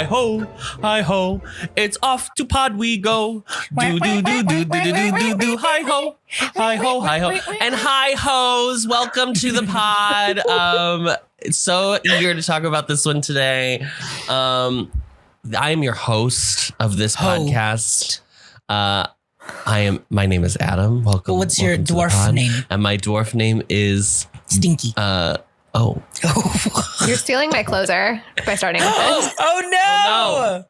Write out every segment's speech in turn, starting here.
Hi ho, it's off to pod we go. Do do do do do do do do do. Hi ho, and hi hos. Welcome to the pod. So eager to talk about this one today. I am your host of this podcast. My name is Adam. Welcome. What's your dwarf name? And my dwarf name is Stinky. You're stealing my closer by starting with this. Oh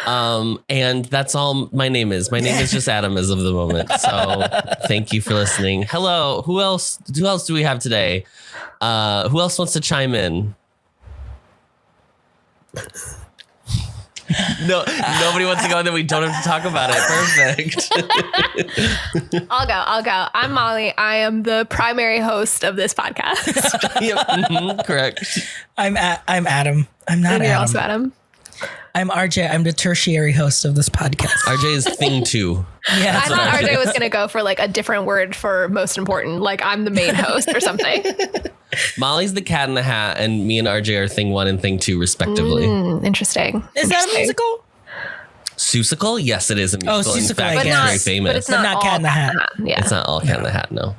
no. And that's all my name is. My name is just Adam as of the moment. So thank you for listening. Hello. Who else do we have today? Who else wants to chime in? No, nobody wants to go, and then we don't have to talk about it. Perfect. I'll go. I'm Molly. I am the primary host of this podcast. Yep. Correct. I'm Adam. I'm not and Adam. You're also Adam. I'm RJ. I'm the tertiary host of this podcast. RJ is thing two. Yeah, I thought RJ was going to go for like a different word for most important. Like I'm the main host or something. Molly's the cat in the hat, and me and RJ are thing one and thing two, respectively. Interesting. Is that a musical? Susical? Yes, it is a musical. Susical, in fact, I it's guess. very famous. But it's not Cat in the Hat. Yeah. It's not all cat in the hat, no.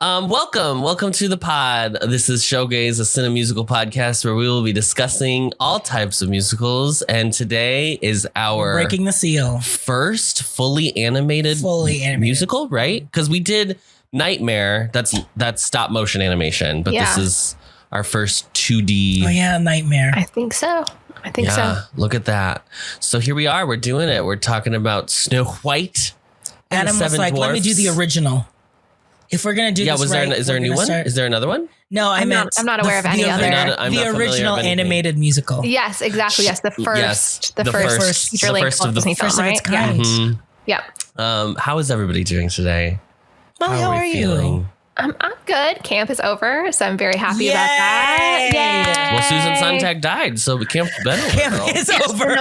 Welcome to the pod. This is SHOWGAYS, a cinemusical podcast where we will be discussing all types of musicals. And today is our Breaking the Seal. first fully animated musical, right? Because we did Nightmare. That's stop motion animation, but this is our first 2D. Oh yeah, Nightmare. I think so. So. Look at that. So here we are. We're doing it. We're talking about Snow White. And Adam the was Seven like, Dwarfs. "Let me do the original." If we're gonna do this, is there a new one? Is there another one? No, I'm not aware of any other. I'm not the original of anything. animated musical. Yes, exactly. Yes, the first feature the length first of the Disney film, first of right? its kind. Mhm. Yeah. How is everybody doing today? Molly, how are you? I'm good. Camp is over, so I'm very happy about that. Yay! Well, Susan Sontag died, so camp's been over. Camp is over.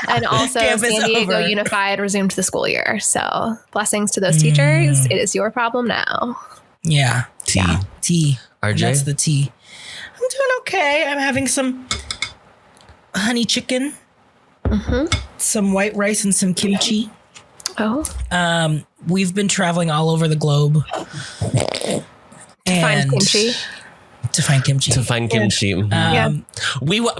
And also Camp is San Diego over. Unified resumed the school year. So blessings to those teachers. It is your problem now. Yeah. T. Tea. RJ? That's the tea. I'm doing okay. I'm having some honey chicken, some white rice, and some kimchi. Oh. We've been traveling all over the globe. Find kimchi. To find kimchi.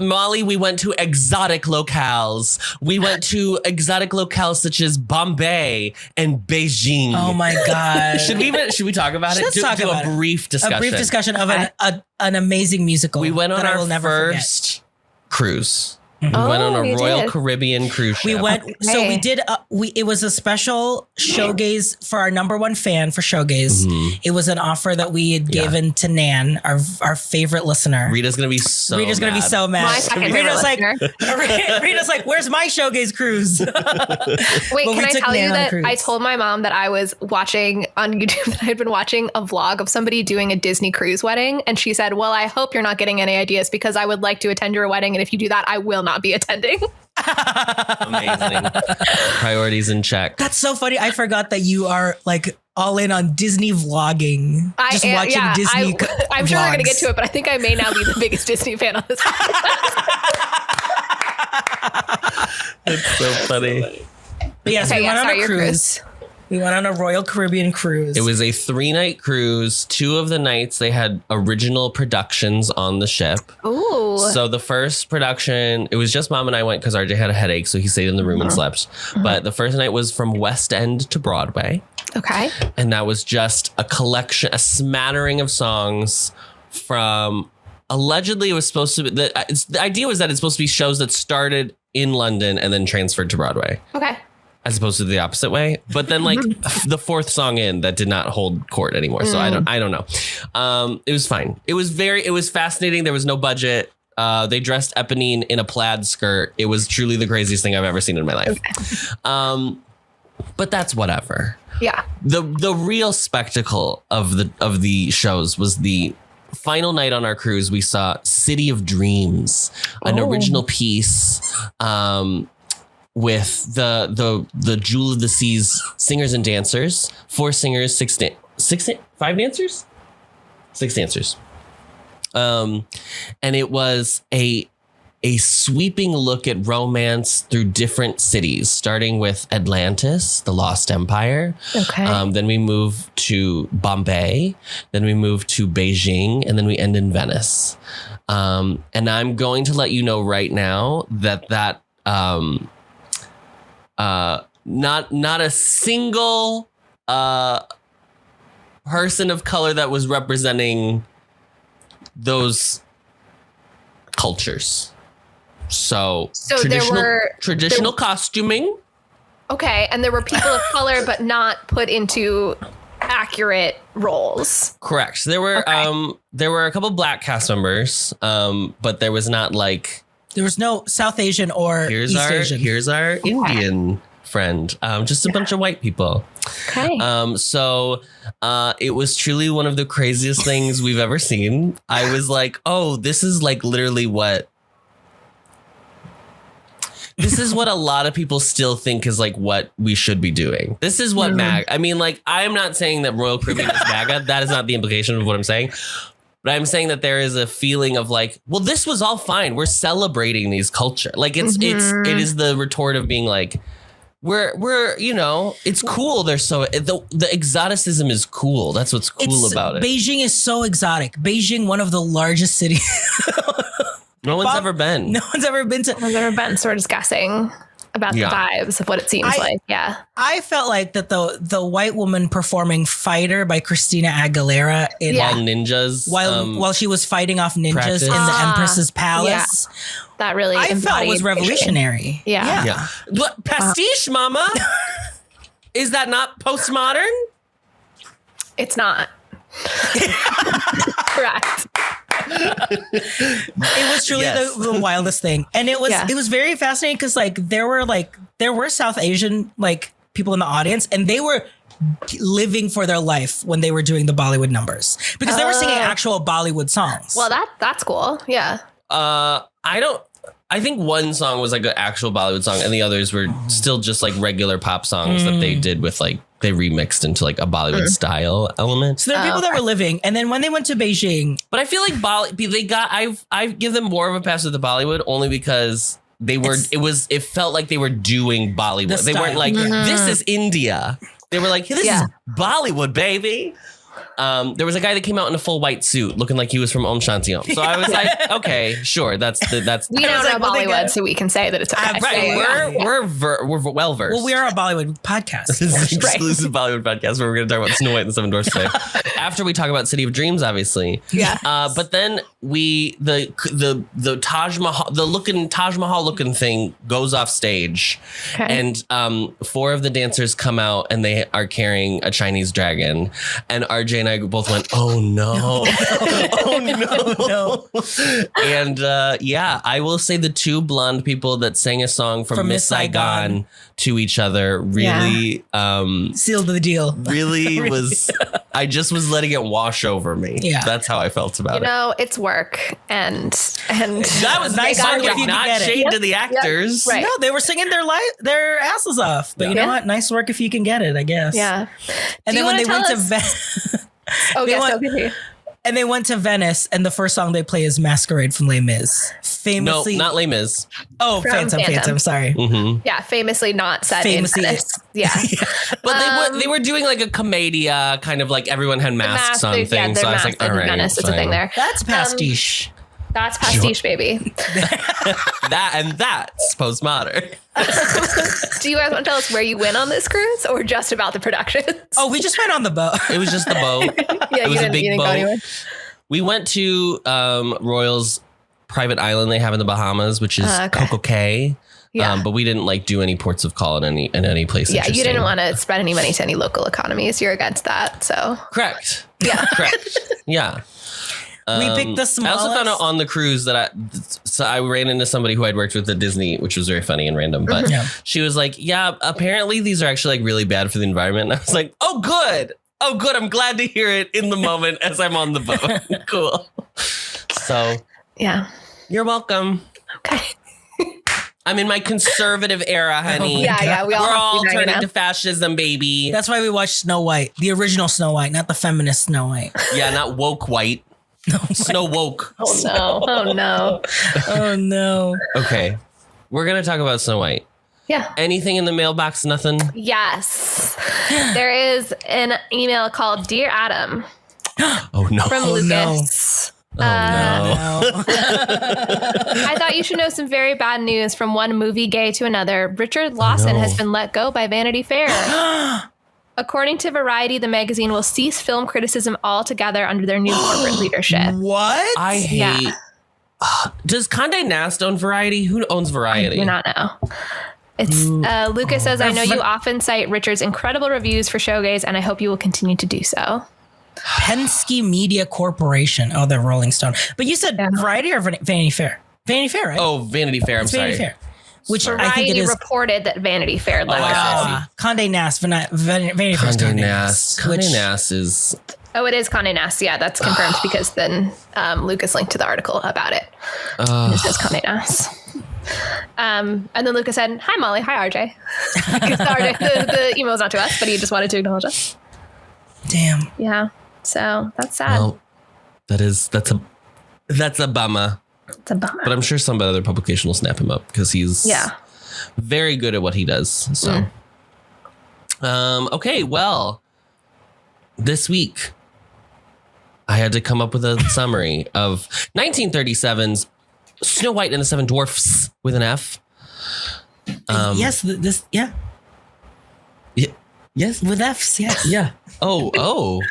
Molly, we went to exotic locales. We went to exotic locales such as Bombay and Beijing. Oh my God. Should we talk about it? Let's talk about a brief discussion. A brief discussion of an amazing musical. We went on our first cruise. We went on a Royal Caribbean cruise ship. We went, so we did, it was a special SHOWGAYS for our number one fan for SHOWGAYS. It was an offer that we had given to Nan, our favorite listener. Rita's going to be so mad. My second favorite Rita's like, where's my SHOWGAYS cruise? Wait, can I tell you that I told my mom that I was watching on YouTube that I had been watching a vlog of somebody doing a Disney cruise wedding. And she said, well, I hope you're not getting any ideas because I would like to attend your wedding. And if you do that, I will not be attending. Amazing. Priorities in check. That's so funny. I forgot that you are like all in on Disney vlogging. Disney I'm sure we're going to get to it, but I think I may now be the biggest Disney fan on this podcast. It's so funny. But yes, we went on a cruise. We went on a Royal Caribbean cruise. It was a 3-night cruise. 2 of the nights they had original productions on the ship. Ooh. So the first production, it was just Mom and I went because RJ had a headache, so he stayed in the room and slept. But the first night was from West End to Broadway. Okay. And that was just a collection, a smattering of songs from, allegedly it was supposed to be, the idea was that it's supposed to be shows that started in London and then transferred to Broadway. Okay. As opposed to the opposite way. But then like the 4th song in that did not hold court anymore. So I don't know. It was fine. It was fascinating. There was no budget. They dressed Eponine in a plaid skirt. It was truly the craziest thing I've ever seen in my life. Okay. But that's whatever. Yeah. The real spectacle of the shows was the final night on our cruise. We saw City of Dreams, an original piece. With the Jewel of the Seas singers and dancers, 4 singers, 5 dancers, 6 dancers. And it was a a sweeping look at romance through different cities, starting with Atlantis, the Lost Empire. Okay. Then we move to Bombay. Then we move to Beijing, and then we end in Venice. And I'm going to let you know right now that not a single person of color that was representing those cultures. So traditional costuming. Okay, and there were people of color, but not put into accurate roles. Correct. So there were a couple black cast members, but there was not like there was no South Asian or East Asian. Here's our Indian friend. Just a bunch of white people. Okay. So it was truly one of the craziest things we've ever seen. I was like, oh, this is like literally what. This is what a lot of people still think is like what we should be doing. This is what I mean, like, I am not saying that Royal Caribbean is MAGA. That is not the implication of what I'm saying. But I'm saying that there is a feeling of like, well, this was all fine. We're celebrating these culture. Like it is the retort of being like, we're you know, it's cool. They're so the exoticism is cool. That's what's cool about it. Beijing is so exotic. Beijing, one of the largest cities. No one's ever been. No one's ever been to. No one's ever been. So we're just guessing about the vibes of what it seems like. Yeah. I felt like that the white woman performing Fighter by Christina Aguilera while ninjas. While she was fighting off ninjas in the Empress's palace. Yeah. That really I felt was revolutionary. Yeah. What pastiche, mama? Is that not postmodern? It's not. Correct. It was truly the wildest thing, and it was very fascinating because there were South Asian like people in the audience, and they were living for their life when they were doing the Bollywood numbers because they were singing actual Bollywood songs. Well, that's cool. Yeah. I think one song was like an actual Bollywood song, and the others were still just like regular pop songs that they did with like they remixed into like a Bollywood style element. So there are people that were living, and then when they went to Beijing, but I feel like I give them more of a pass with the Bollywood only because it felt like they were doing Bollywood. They weren't like this is India. They were like, this is Bollywood, baby. There was a guy that came out in a full white suit looking like he was from Om Shanti Om. So I was like, okay, sure. We don't know Bollywood, so we can say that it's okay. Right. We're well versed. Well, we are a Bollywood podcast. This is an exclusive Bollywood podcast where we're going to talk about Snow White and the Seven Dwarfs today. After we talk about City of Dreams, obviously. Yeah. But then the Taj Mahal looking thing goes off stage, and 4 of the dancers come out and they are carrying a Chinese dragon, and RJ and I both went, oh no, oh no. And I will say the 2 blonde people that sang a song from Miss Saigon to each other really sealed the deal. Really was. I just was letting it wash over me. Yeah, that's how I felt about it. You know, it's work, and that was nice. Not shade to the actors. Right. No, they were singing their asses off. But you know what? Nice work if you can get it, I guess. Yeah. And then when they went to Venice. And they went to Venice, and the first song they play is Masquerade from Les Mis. Famously, no, not Les Mis. Oh, Phantom. Sorry. Mm-hmm. Yeah, famously not set in Venice. Yeah. But they were doing like a commedia, kind of like everyone had masks on things. Yeah, so I was like, all right, Venice. It's a thing there. That's pastiche. That's pastiche, baby. That's postmodern. Do you guys want to tell us where you went on this cruise, or just about the productions? Oh, we just went on the boat. It was just the boat. Yeah, it was a big boat. Go we went to Royal's private island they have in the Bahamas, which is Coco Cay. Yeah. But we didn't like do any ports of call in any place. Yeah, you didn't want to spend any money to any local economies. You're against that, so correct. Yeah, correct. Yeah. We picked the smallest. I also found out on the cruise that I ran into somebody who I'd worked with at Disney, which was very funny and random. But she was like, yeah, apparently these are actually like really bad for the environment. And I was like, oh, good. I'm glad to hear it in the moment as I'm on the boat. Cool. So, yeah, you're welcome. Okay. I'm in my conservative era, honey. Yeah. We're all turning to fascism, baby. That's why we watched Snow White, the original Snow White, not the feminist Snow White. Yeah, not woke white. Snow woke. Oh no. Oh no. Oh no. Okay. We're going to talk about Snow White. Yeah. Anything in the mailbox? Nothing? Yes. There is an email called Dear Adam. Oh no. From Lucas. No. I thought you should know some very bad news from one movie gay to another. Richard Lawson has been let go by Vanity Fair. According to Variety, the magazine will cease film criticism altogether under their new corporate leadership. What? I hate... Does Condé Nast own Variety? Who owns Variety? I do not know. It's Lucas says, I know you often cite Richard's incredible reviews for SHOWGAYS, and I hope you will continue to do so. Penske Media Corporation. Oh, the Rolling Stone. But you said Variety or Vanity Fair? Vanity Fair, right? Oh, Vanity Fair. I'm sorry. Vanity Fair. Which Variety I think it is reported that Vanity Fair let Condé Nast, Vanity Fair. Condé Nast. Condé Nast is... Oh, it is Condé Nast. Yeah, that's confirmed because then Lucas linked to the article about it. And it says Condé Nast. And then Lucas said, "Hi, Molly. Hi, RJ." the email's not to us, but he just wanted to acknowledge us. Damn. Yeah. So that's sad. Well, that's a bummer. It's a bummer. But I'm sure some other publication will snap him up because he's very good at what he does. So, okay, well, this week I had to come up with a summary of 1937's Snow White and the Seven Dwarfs with an F. Yes, yes, with F's, yes. Yeah. Oh,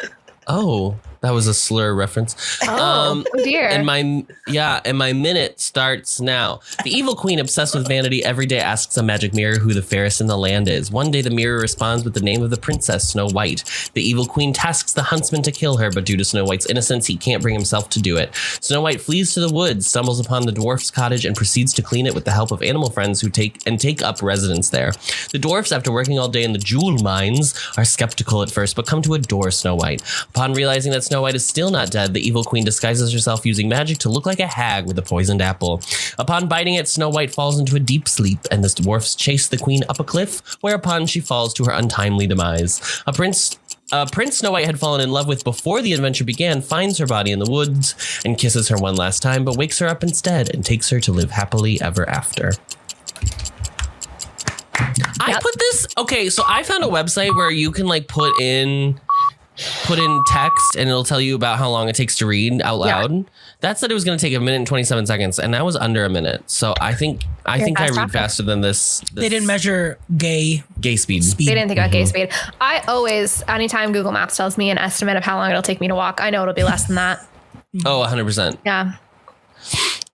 that was a slur reference. Oh dear. And my minute starts now. The evil queen, obsessed with vanity, every day asks a magic mirror who the fairest in the land is. One day the mirror responds with the name of the princess, Snow White. The evil queen tasks the huntsman to kill her, but due to Snow White's innocence, he can't bring himself to do it. Snow White flees to the woods, stumbles upon the dwarf's cottage, and proceeds to clean it with the help of animal friends who take up residence there. The dwarfs, after working all day in the jewel mines, are skeptical at first, but come to adore Snow White. Upon realizing that Snow White is still not dead, the evil queen disguises herself using magic to look like a hag with a poisoned apple. Upon biting it, Snow White falls into a deep sleep, and the dwarfs chase the queen up a cliff, whereupon she falls to her untimely demise. A prince Snow White had fallen in love with before the adventure began finds her body in the woods and kisses her one last time, but wakes her up instead and takes her to live happily ever after. I put this... Okay, so I found a website where you can like put in text and it'll tell you about how long it takes to read out loud. Yeah. That said it was going to take 1 minute and 27 seconds, and that was under a minute. So I think I read faster than this. They didn't measure gay speed. They didn't think about gay speed. I always, anytime Google Maps tells me an estimate of how long it'll take me to walk, I know it'll be less than that. Oh, 100%. Yeah.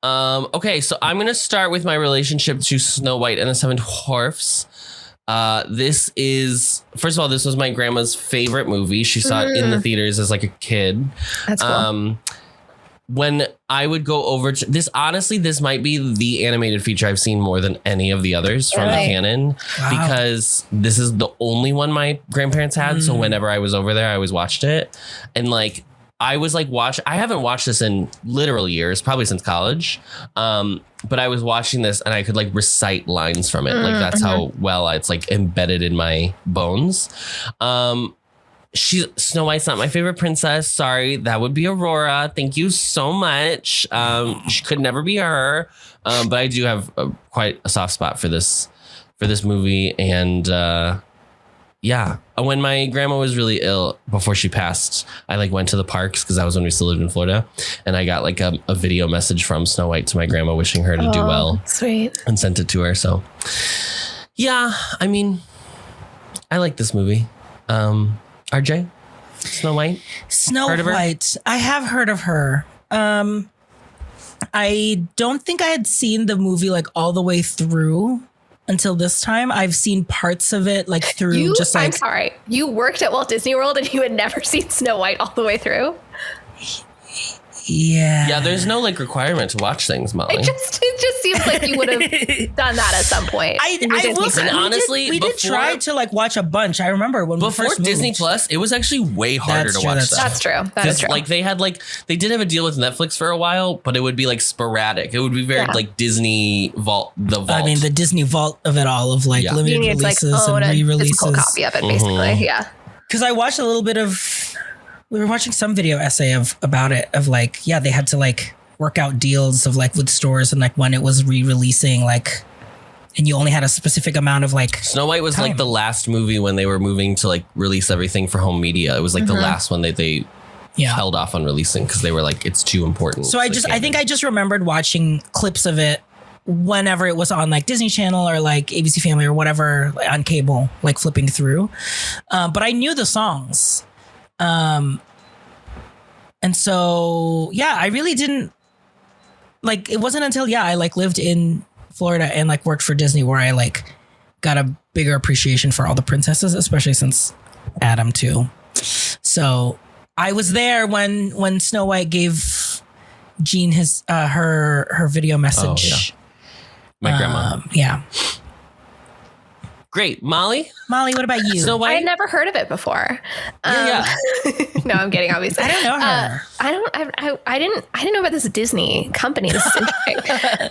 Okay, so I'm going to start with my relationship to Snow White and the Seven Dwarfs. This is, first of all, this was my grandma's favorite movie. She saw it in the theaters as like a kid. That's cool. When I would go over to this, honestly, this might be the animated feature I've seen more than any of the others from the canon, because this is the only one my grandparents had. So whenever I was over there, I always watched it. And like, I was like, I haven't watched this in literal years, probably since college. But I was watching this and I could like recite lines from it. Like that's how well it's like embedded in my bones. Snow White's not my favorite princess. Sorry, that would be Aurora. Thank you so much. She could never be her. But I do have quite a soft spot for this movie. And yeah, when my grandma was really ill before she passed, I like went to the parks because that was when we still lived in Florida, and I got like a video message from Snow White to my grandma wishing her to do well. Sweet. And sent it to her. So yeah, I mean, I like this movie. RJ, Snow White. Snow White. I have heard of her. I don't think I had seen the movie like all the way through until this time. I've seen parts of it like through I'm sorry. You worked at Walt Disney World and you had never seen Snow White all the way through? Yeah. Yeah, there's no like requirement to watch things, Molly. It just seems like you would have done that at some point. Honestly, we did try to like watch a bunch. I remember when before we first Disney moved. Plus, it was actually way harder to watch stuff. That's true. That is true. Like they did have a deal with Netflix for a while, but it would be like sporadic. It would be very like Disney Vault. I mean, the Disney Vault of it all, of like limited releases and re-releases. A physical copy of it, basically. Yeah. Because I watched a little bit of We were watching some video essay about it of like, yeah, they had to like work out deals of like with stores and like when it was re-releasing, like, and you only had a specific amount of like Snow White was time. like the last movie when they were moving to like release everything for home media. It was like the last one that they held off on releasing because they were like, it's too important. So I think I just remembered watching clips of it whenever it was on like Disney Channel or like ABC Family or whatever, like, on cable, like flipping through. But I knew the songs. And so, yeah, I really didn't like, it wasn't until, I like lived in Florida and like worked for Disney where I like got a bigger appreciation for all the princesses, especially since Adam too. So I was there when Snow White gave Jean his her video message. Oh, yeah. My grandma. Yeah. Great. Molly, what about you? Snow White? I had never heard of it before. Yeah. No, I'm kidding. Obviously, I don't know her. I didn't know about this Disney company. This is interesting.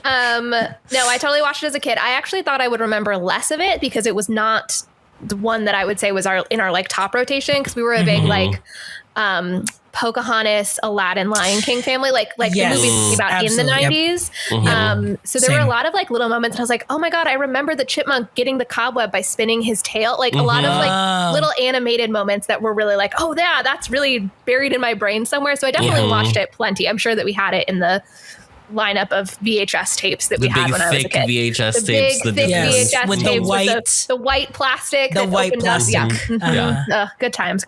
No, I totally watched it as a kid. I actually thought I would remember less of it because it was not the one that I would say was in our like top rotation because we were a big like Pocahontas, Aladdin, Lion King family, like Yes, the movies about absolutely. in the 90s. So there were a lot of like little moments and I was like, oh my God, I remember the chipmunk getting the cobweb by spinning his tail. Like a lot of like little animated moments that were really like, oh yeah, that's really buried in my brain somewhere. So I definitely watched it plenty. I'm sure that we had it in the lineup of VHS tapes that we had when I was a kid. VHS the tapes, big, thick VHS with tapes the white, with the white plastic, the white plastic. Good times.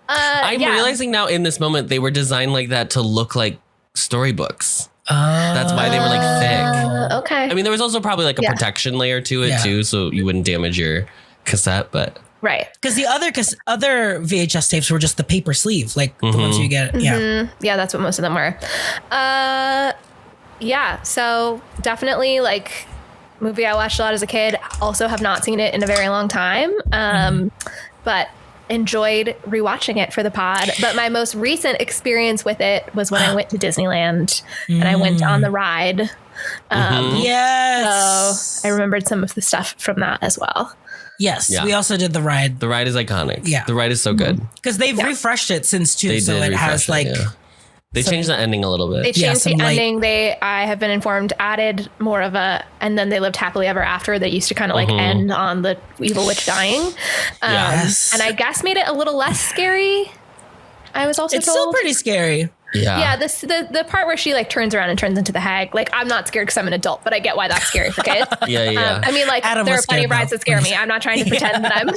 I'm realizing now in this moment they were designed like that to look like storybooks. That's why they were like thick. Okay. I mean, there was also probably like a protection layer to it too, so you wouldn't damage your cassette. But right, because the other VHS tapes were just the paper sleeve, like the ones you get. Yeah, that's what most of them were. So definitely like movie I watched a lot as a kid. Also have not seen it in a very long time, but enjoyed rewatching it for the pod. But my most recent experience with it was when I went to Disneyland and I went on the ride. Yes. So I remembered some of the stuff from that as well. Yes, Yeah. we also did the ride. the ride is iconic. Yeah. The ride is so good. Because they've refreshed it since too, so it has like They changed the ending a little bit. They changed the some ending. I have been informed, added more of a, and then they lived happily ever after. That used to kind of like end on the evil witch dying. Yes. And I guess made it a little less scary. I was also it's told. still pretty scary. Yeah. The part where she like turns around and turns into the hag. Like I'm not scared because I'm an adult, but I get why that's scary for kids. Yeah. I mean, like Adam there are was plenty of scared, rides though. that scare me. I'm not trying to pretend that I'm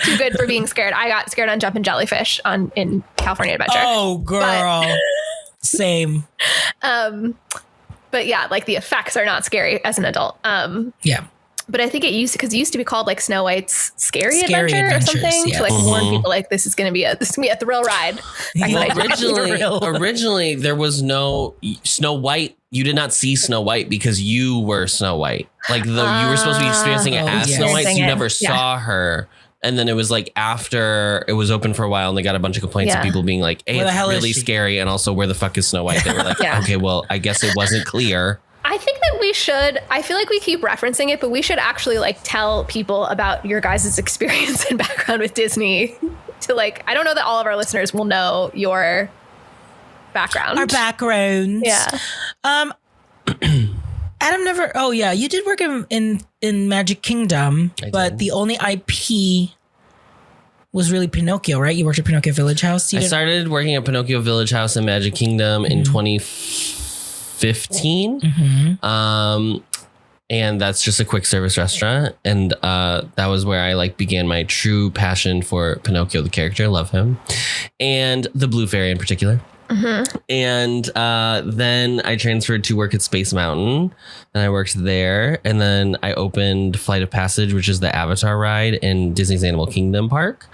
too good for being scared. I got scared on Jumpin' Jellyfish in California Adventure. Oh, girl. Same. But yeah, like the effects are not scary as an adult. Yeah. But I think it used to be called like Snow White's Scary Scary Adventure or Adventures, something yeah. to like warn people like this is gonna be a thrill ride. Originally there was no Snow White. You did not see Snow White because you were Snow White. Like you were supposed to be experiencing it as Snow White, so you never saw her. And then it was like after it was open for a while and they got a bunch of complaints of people being like, hey, it's really scary. And also, where the fuck is Snow White? They were like, okay, well, I guess it wasn't clear. I think that we should, I feel like we keep referencing it, but we should actually like tell people about your guys' experience and background with Disney to like, I don't know that all of our listeners will know your background. Our backgrounds. Yeah. Adam never. Oh yeah, you did work in Magic Kingdom, but the only IP was really Pinocchio, right? You worked at Pinocchio Village House. I started working at Pinocchio Village House in Magic Kingdom in 2015. And that's just a quick service restaurant. And that was where I like began my true passion for Pinocchio, the character. Love him. And the Blue Fairy in particular. And then I transferred to work at Space Mountain and I worked there. And then I opened Flight of Passage, which is the Avatar ride in Disney's Animal Kingdom Park.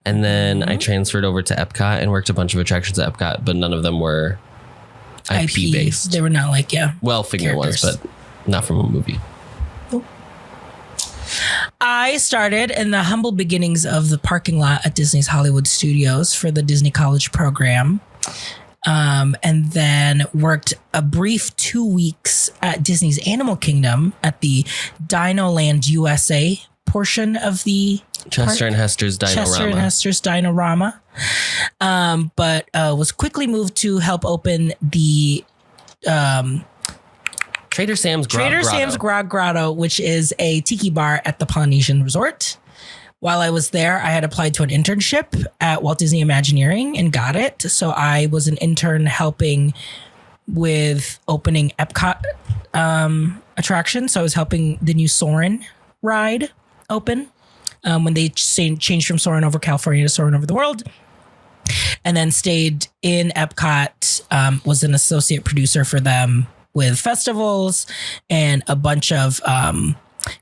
And then I transferred over to Epcot and worked a bunch of attractions at Epcot, but none of them were IP based. They were not like, well, figure ones, but not from a movie. I started in the humble beginnings of the parking lot at Disney's Hollywood Studios for the Disney College program. And then worked a brief 2 weeks at Disney's Animal Kingdom at the Dino Land USA portion of the Chester and Hester's Dinorama. Chester and Hester's Dinorama. but was quickly moved to help open the Trader Sam's Grog Grotto, which is a tiki bar at the Polynesian Resort. While I was there, I had applied to an internship at Walt Disney Imagineering and got it. So I was an intern helping with opening Epcot attraction. So I was helping the new Soarin' ride open when they changed from Soarin' over California to Soarin' over the world. And then stayed in Epcot, was an associate producer for them with festivals and a bunch of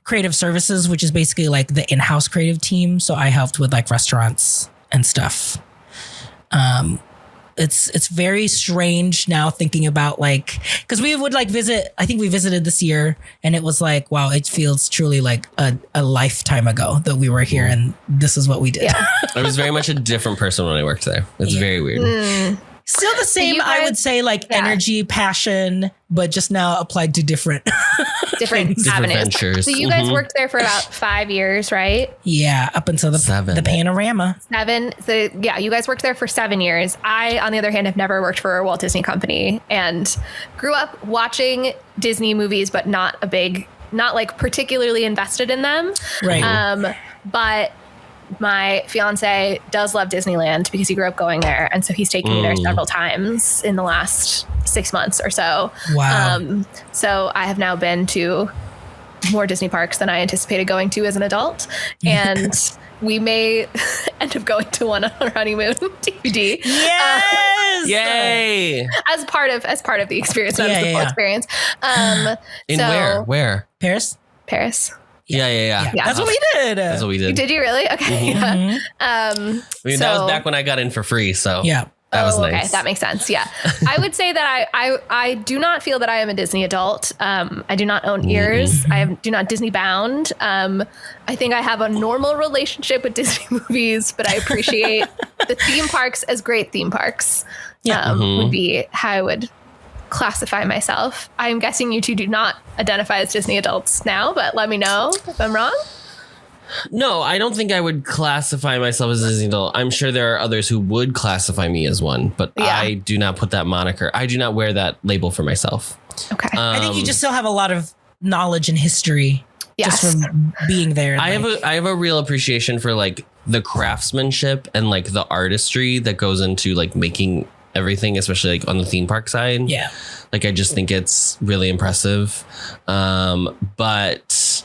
creative services, which is basically like the in-house creative team. So I helped with like restaurants and stuff. It's very strange now thinking about like, because we would like visit, I think we visited this year and it was like, wow, it feels truly like a lifetime ago that we were here and this is what we did. Yeah. I was very much a different person when I worked there. It's very weird. Still the same, I would say, like energy, passion, but just now applied to different avenues. Ventures. So you guys worked there for about 5 years, right? Yeah, up until the panorama. 7. So yeah, you guys worked there for 7 years. I, on the other hand, have never worked for a Walt Disney company and grew up watching Disney movies, but not like particularly invested in them. Right. But my fiance does love Disneyland because he grew up going there. And so he's taken me there several times in the last 6 months or so. Wow. So I have now been to more Disney parks than I anticipated going to as an adult. And we may end up going to one on our honeymoon TBD. Yes. Yay. As part of the experience, not as the full experience. Where? Paris. Yeah. That's what we did. That's what we did. Did you really? Okay. Mm-hmm. Yeah. That was back when I got in for free. So yeah. That was nice. Okay, that makes sense. Yeah. I would say that I do not feel that I am a Disney adult. I do not own ears. I do not Disney bound. I think I have a normal relationship with Disney movies, but I appreciate the theme parks as great theme parks. Would be how I would classify myself. I'm guessing you two do not identify as Disney adults now, but let me know if I'm wrong. No, I don't think I would classify myself as a Disney adult. I'm sure there are others who would classify me as one, but I do not put that moniker. I do not wear that label for myself. Okay. I think you just still have a lot of knowledge and history just from being there. I have a real appreciation for like the craftsmanship and like the artistry that goes into like making everything, especially like on the theme park side. Yeah. Like I just think it's really impressive. But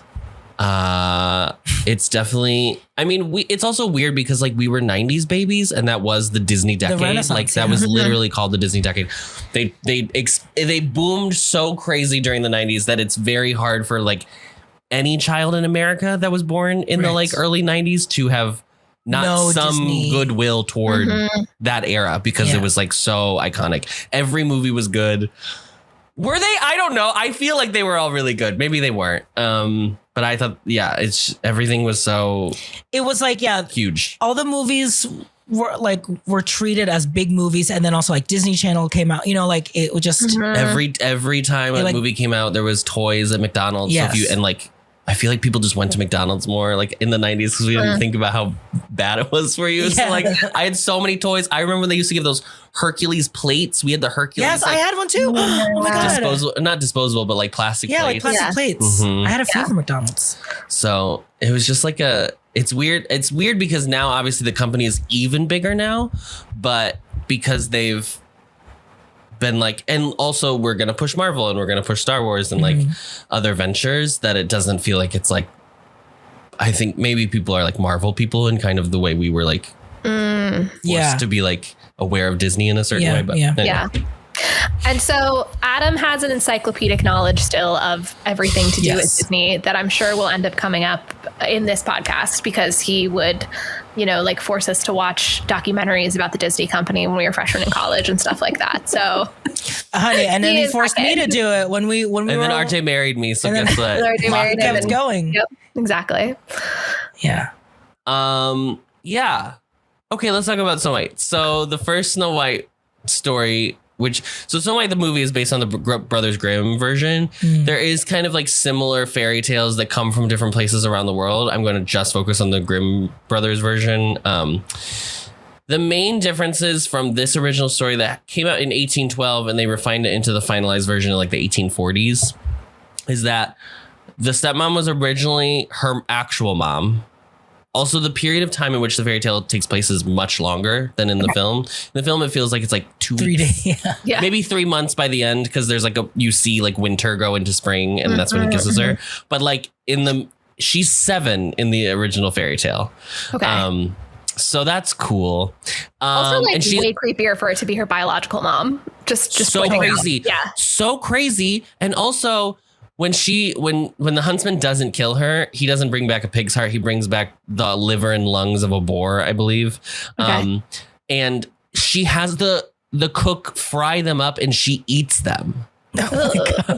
it's definitely, I mean, it's also weird because like we were 90s babies and that was the Disney decade. Like that was literally called the Disney decade. They boomed so crazy during the 90s that it's very hard for like any child in America that was born in the like early 90s to have some Disney goodwill toward that era because it was like so iconic. Every movie was good. Were they? I don't know. I feel like they were all really good. Maybe they weren't. But I thought, everything was so. It was like, huge. All the movies were treated as big movies, and then also like Disney Channel came out. You know, like it was just every time a movie came out, there was toys at McDonald's. Yes. So I feel like people just went to McDonald's more like in the 90s because we didn't think about how bad it was for you. So like I had so many toys. I remember when they used to give those Hercules plates. We had the Hercules. Yes, I had one too. Oh my God. Not disposable, but like plastic plates. Yeah, like plastic plates. I had a few from McDonald's. So it was just like it's weird. It's weird because now obviously the company is even bigger now, but because they've been like, and also we're going to push Marvel and we're going to push Star Wars and like other ventures, that it doesn't feel like it's like, I think maybe people are like Marvel people in kind of the way we were like forced to be like aware of Disney in a certain way. But anyway. And so Adam has an encyclopedic knowledge still of everything to do with Disney that I'm sure will end up coming up in this podcast because he would, like force us to watch documentaries about the Disney company when we were freshmen in college and stuff like that. So, honey, and then he forced me to do it when we and then RJ married me. So guess what? RJ married him. Kept going. Yep, exactly. Yeah. Yeah. Okay, let's talk about Snow White. So the first Snow White story, Snow White the movie is based on the Brothers Grimm version. There is kind of like similar fairy tales that come from different places around the world. I'm going to just focus on the Grimm Brothers version. The The main differences from this original story that came out in 1812 and they refined it into the finalized version in like the 1840s is that the stepmom was originally her actual mom. Also, the period of time in which the fairy tale takes place is much longer than in the film. In the film, it feels like it's like 3 days, maybe 3 months by the end, because there's like you see like winter go into spring, and that's when he kisses her. But like she's 7 in the original fairy tale. Okay. So that's cool. Also, like, and she's way creepier for it to be her biological mom. Just so crazy. Yeah, so crazy. And also, when the huntsman doesn't kill her, he doesn't bring back a pig's heart. He brings back the liver and lungs of a boar, I believe. Okay. And she has the cook fry them up and she eats them.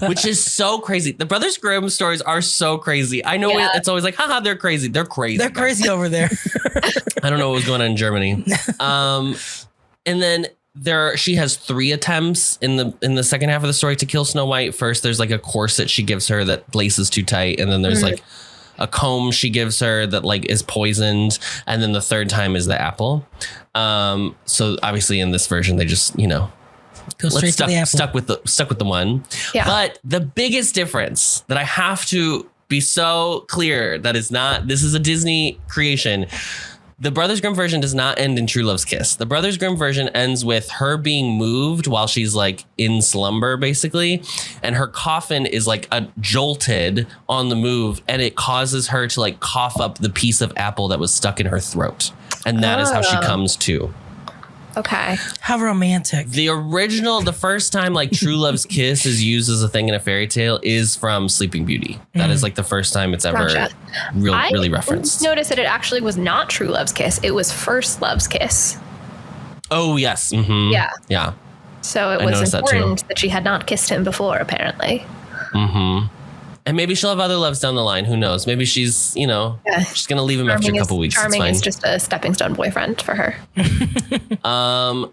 Which is so crazy. The Brothers Grimm stories are so crazy. I know it's always like, haha, they're crazy. They're crazy. They're crazy over there. I don't know what was going on in Germany. And then she has 3 attempts in the second half of the story to kill Snow White. First, there's like a corset she gives her that laces too tight, and then there's like a comb she gives her that like is poisoned, and then the third time is the apple. So obviously in this version they just go straight to the apple. Stuck with the one. Yeah. But the biggest difference that I have to be so clear this is a Disney creation. The Brothers Grimm version does not end in True Love's kiss. The Brothers Grimm version ends with her being moved while she's like in slumber, basically. And her coffin is like jolted on the move. And it causes her to like cough up the piece of apple that was stuck in her throat. And that is how she comes to. Okay. How romantic. The first time like True Love's kiss is used as a thing in a fairy tale is from Sleeping Beauty. That is like the first time it's ever really referenced. I noticed that it actually was not True Love's kiss. It was First Love's kiss. Oh, yes. Mm-hmm. Yeah. Yeah. So it was important that she had not kissed him before, apparently. Mm-hmm. And maybe she'll have other loves down the line. Who knows? Maybe she's, she's going to leave him after a couple weeks. Charming is just a stepping stone boyfriend for her.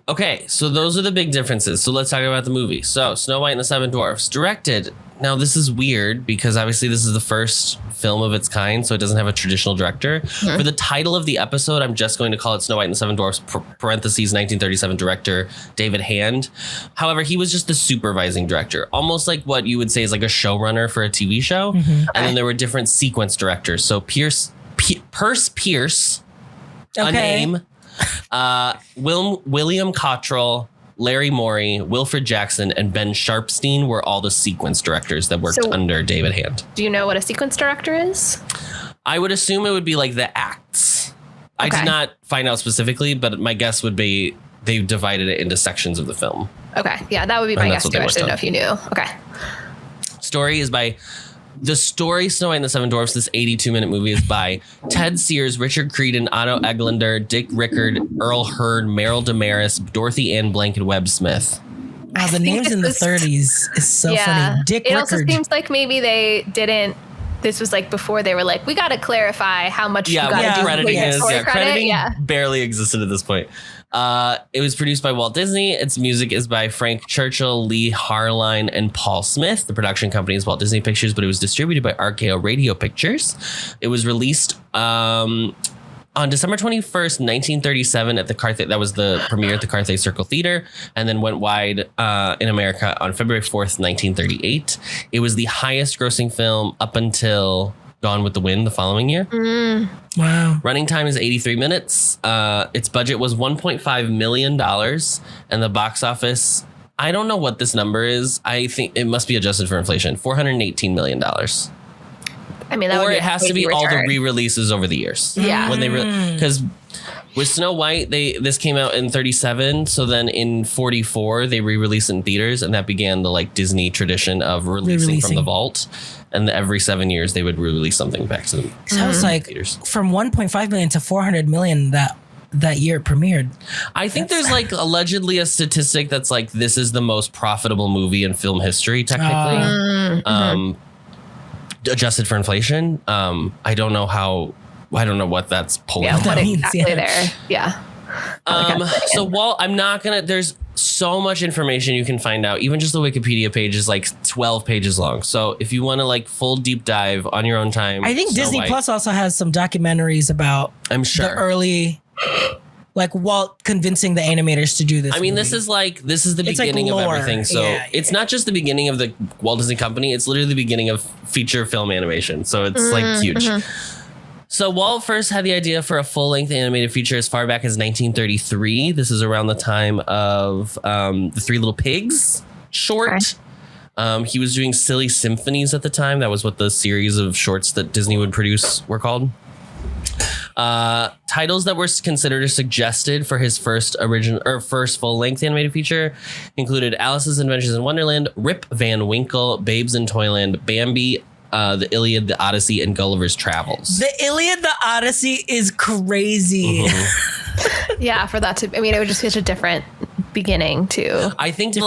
Okay, so those are the big differences. So let's talk about the movie. So Snow White and the Seven Dwarfs, directed. Now, this is weird because obviously this is the first film of its kind, so it doesn't have a traditional director. Mm-hmm. For the title of the episode, I'm just going to call it Snow White and the Seven Dwarfs, parentheses, 1937 director David Hand. However, he was just the supervising director, almost like what you would say is like a showrunner for a TV show. Mm-hmm. And then there were different sequence directors. So Perce Pierce, a name, William Cottrell, Larry Morey, Wilfred Jackson, and Ben Sharpstein were all the sequence directors that worked under David Hand. Do you know what a sequence director is? I would assume it would be like the acts. Okay. I did not find out specifically, but my guess would be they divided it into sections of the film. Okay. Yeah, that would be my guess too. I didn't know if you knew. Okay. The story Snow White and the Seven Dwarfs, this 82-minute movie, is by Ted Sears, Richard Creedon, Otto Eglander, Dick Rickard, Earl Hurd, Merrill Damaris, Dorothy Ann Blank, and Webb Smith. Wow, the names in the 30s is so funny. Dick Rickard. It also seems like maybe they didn't. This was like before they were like, we got to clarify how much you got to do. Crediting barely existed at this point. It was produced by Walt Disney. Its music is by Frank Churchill, Lee Harline, and Paul Smith. The production company is Walt Disney Pictures, but it was distributed by RKO Radio Pictures. It was released on December 21st, 1937 at the Carthay. That was the premiere at the Carthay Circle Theater, and then went wide in America on February 4th, 1938. It was the highest grossing film up until Gone with the Wind the following year. Wow. Running time is 83 minutes. Its budget was $1.5 million. And the box office, I don't know what this number is. I think it must be adjusted for inflation. $418 million. I mean, that or would be it has to be all the re-releases over the years. Yeah. When they because with Snow White, this came out in 37. So then in 44, they re-released in theaters. And that began the like Disney tradition of releasing from the vault. And every 7 years, they would release something back to them. So it's like theaters. From 1.5 million to 400 million that year it premiered. I think there's like allegedly a statistic that's like this is the most profitable movie in film history, technically. Adjusted for inflation. I don't know what that's pulling. Yeah, what exactly there. Yeah. So Walt, I'm not gonna. There's so much information you can find out. Even just the Wikipedia page is like 12 pages long. So if you want to like full deep dive on your own time, I think Disney Plus also has some documentaries about. I'm sure the early like Walt convincing the animators to do this. I mean, movie. this is the beginning of everything. So it's not just the beginning of the Walt Disney Company. It's literally the beginning of feature film animation. So it's like huge. So Walt first had the idea for a full-length animated feature as far back as 1933. This is around the time of the Three Little Pigs short. Okay. He was doing Silly Symphonies at the time. That was what the series of shorts that Disney would produce were called. Titles that were considered or suggested for his first full-length animated feature included Alice's Adventures in Wonderland, Rip Van Winkle, Babes in Toyland, Bambi, the Iliad, the Odyssey, and Gulliver's Travels. The Iliad, the Odyssey is crazy. Yeah, for that to, I mean, it would just be such a different beginning too. I think the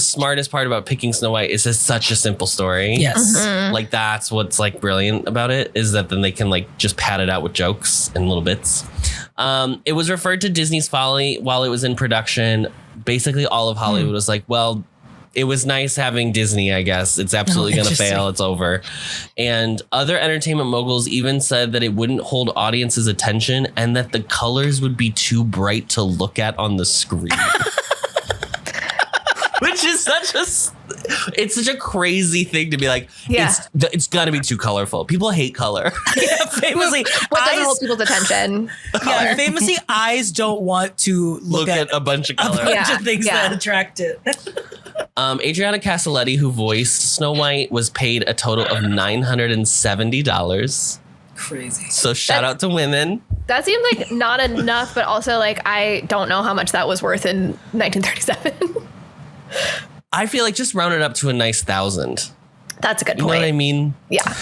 smartest part about picking Snow White is it's such a simple story. Yes. Like that's what's like brilliant about it, is that then they can like just pad it out with jokes and little bits. It was referred to Disney's folly while it was in production. Basically all of Hollywood was like, well, it was nice having Disney, I guess. It's absolutely going to fail. It's over. And other entertainment moguls even said that it wouldn't hold audiences' attention and that the colors would be too bright to look at on the screen. Which is it's such a crazy thing to be like, it's got to be too colorful. People hate color. Yeah, famously. What doesn't hold people's attention? Yeah, famously, eyes don't want to look at a bunch of color. A bunch of things that attract it. Adriana Castelletti, who voiced Snow White, was paid a total of $970. Crazy. So shout out to women. That seems like not enough, but also like I don't know how much that was worth in 1937. I feel like just round it up to a nice 1,000. That's a good point. You know what I mean? Yeah.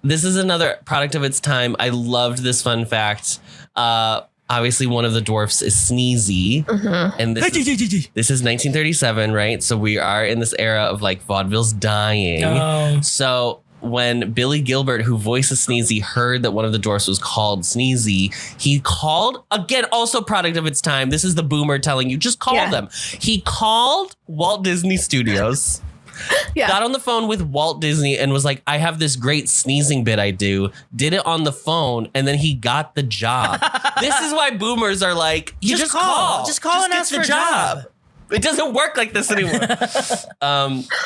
This is another product of its time. I loved this fun fact. Obviously, one of the dwarfs is Sneezy. And this is 1937, right? So we are in this era of like vaudevilles dying. Oh. So when Billy Gilbert, who voices Sneezy, heard that one of the dwarfs was called Sneezy, he called, again, also product of its time. This is the boomer telling you, just call them. He called Walt Disney Studios. Got on the phone with Walt Disney and was like, I have this great sneezing bit I do. Did it on the phone, and then he got the job. This is why boomers are like, you just call. Just call and ask for a job. It doesn't work like this anymore. But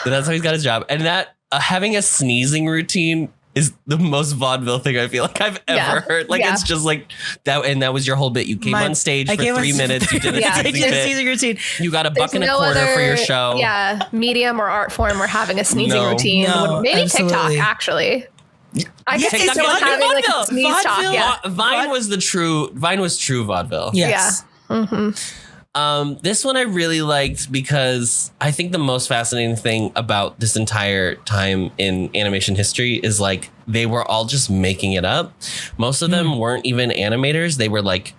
that's how he's got his job. And that having a sneezing routine is the most vaudeville thing I feel like I've ever heard. Like it's just like that, and that was your whole bit. You came on stage for 3 minutes. You did a sneezing You got $1 and a quarter for your show. Yeah, medium or art form or having a sneezing routine. Maybe absolutely. TikTok actually. I guess it's someone having like a sneeze talk. Yeah. Vine was true vaudeville. Yes. Yeah. This one I really liked because I think the most fascinating thing about this entire time in animation history is like they were all just making it up. Most of them weren't even animators. They were like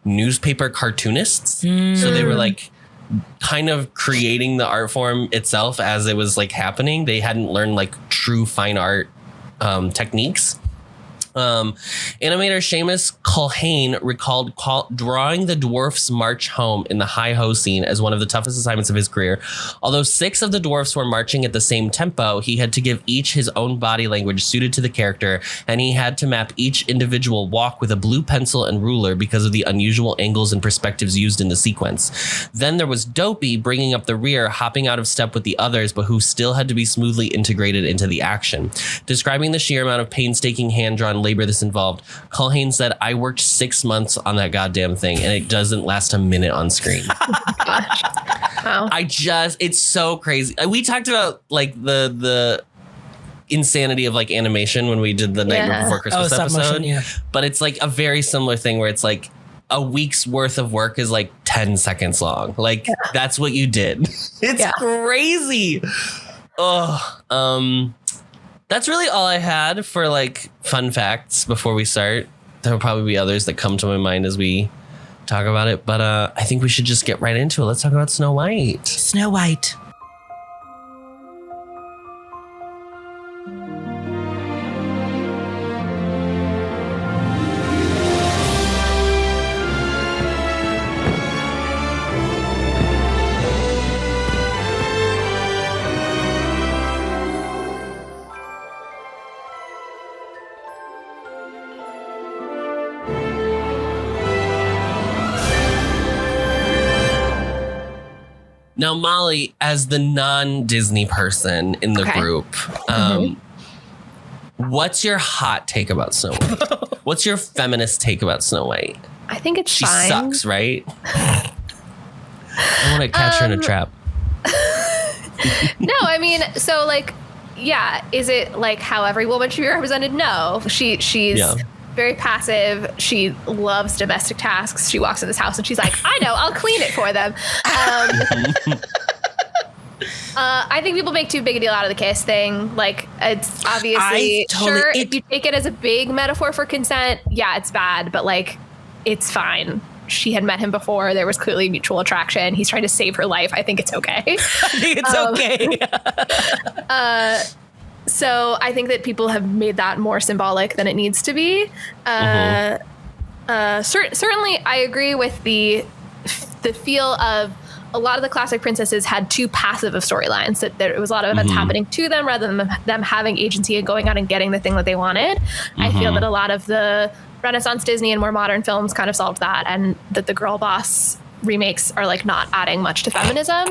newspaper cartoonists. So they were like kind of creating the art form itself as it was like happening. They hadn't learned like true fine art techniques. Animator Seamus Culhane recalled drawing the dwarfs march home in the hi-ho scene as one of the toughest assignments of his career. Although 6 of the dwarfs were marching at the same tempo, he had to give each his own body language suited to the character, and he had to map each individual walk with a blue pencil and ruler because of the unusual angles and perspectives used in the sequence. Then there was Dopey bringing up the rear, hopping out of step with the others, but who still had to be smoothly integrated into the action. Describing the sheer amount of painstaking hand-drawn labor this involved, Culhane said, I worked 6 months on that goddamn thing and it doesn't last a minute on screen. Wow. It's so crazy. We talked about like the insanity of like animation when we did the Nightmare Before Christmas episode. But it's like a very similar thing where it's like a week's worth of work is like 10 seconds long. Like that's what you did. It's crazy. That's really all I had for like fun facts before we start. There will probably be others that come to my mind as we talk about it, but I think we should just get right into it. Let's talk about Snow White. Snow White. Now, Molly, as the non-Disney person in the group, what's your hot take about Snow White? What's your feminist take about Snow White? I think it's fine. She sucks, right? I want to catch her in a trap. No, I mean, so like, yeah, is it like how every woman should be represented? No, she's very passive. She loves domestic tasks. She walks in this house and she's like, I know, I'll clean it for them. I think people make too big a deal out of the kiss thing. Like, it's obviously, if you take it as a big metaphor for consent, yeah, it's bad, but like, it's fine. She had met him before. There was clearly mutual attraction. He's trying to save her life. I think it's okay. I think it's okay. So I think that people have made that more symbolic than it needs to be. Certainly, I agree with the feel of a lot of the classic princesses had too passive of storylines, that there was a lot of events happening to them rather than them having agency and going out and getting the thing that they wanted. I feel that a lot of the Renaissance Disney and more modern films kind of solved that, and that the girl boss remakes are like not adding much to feminism.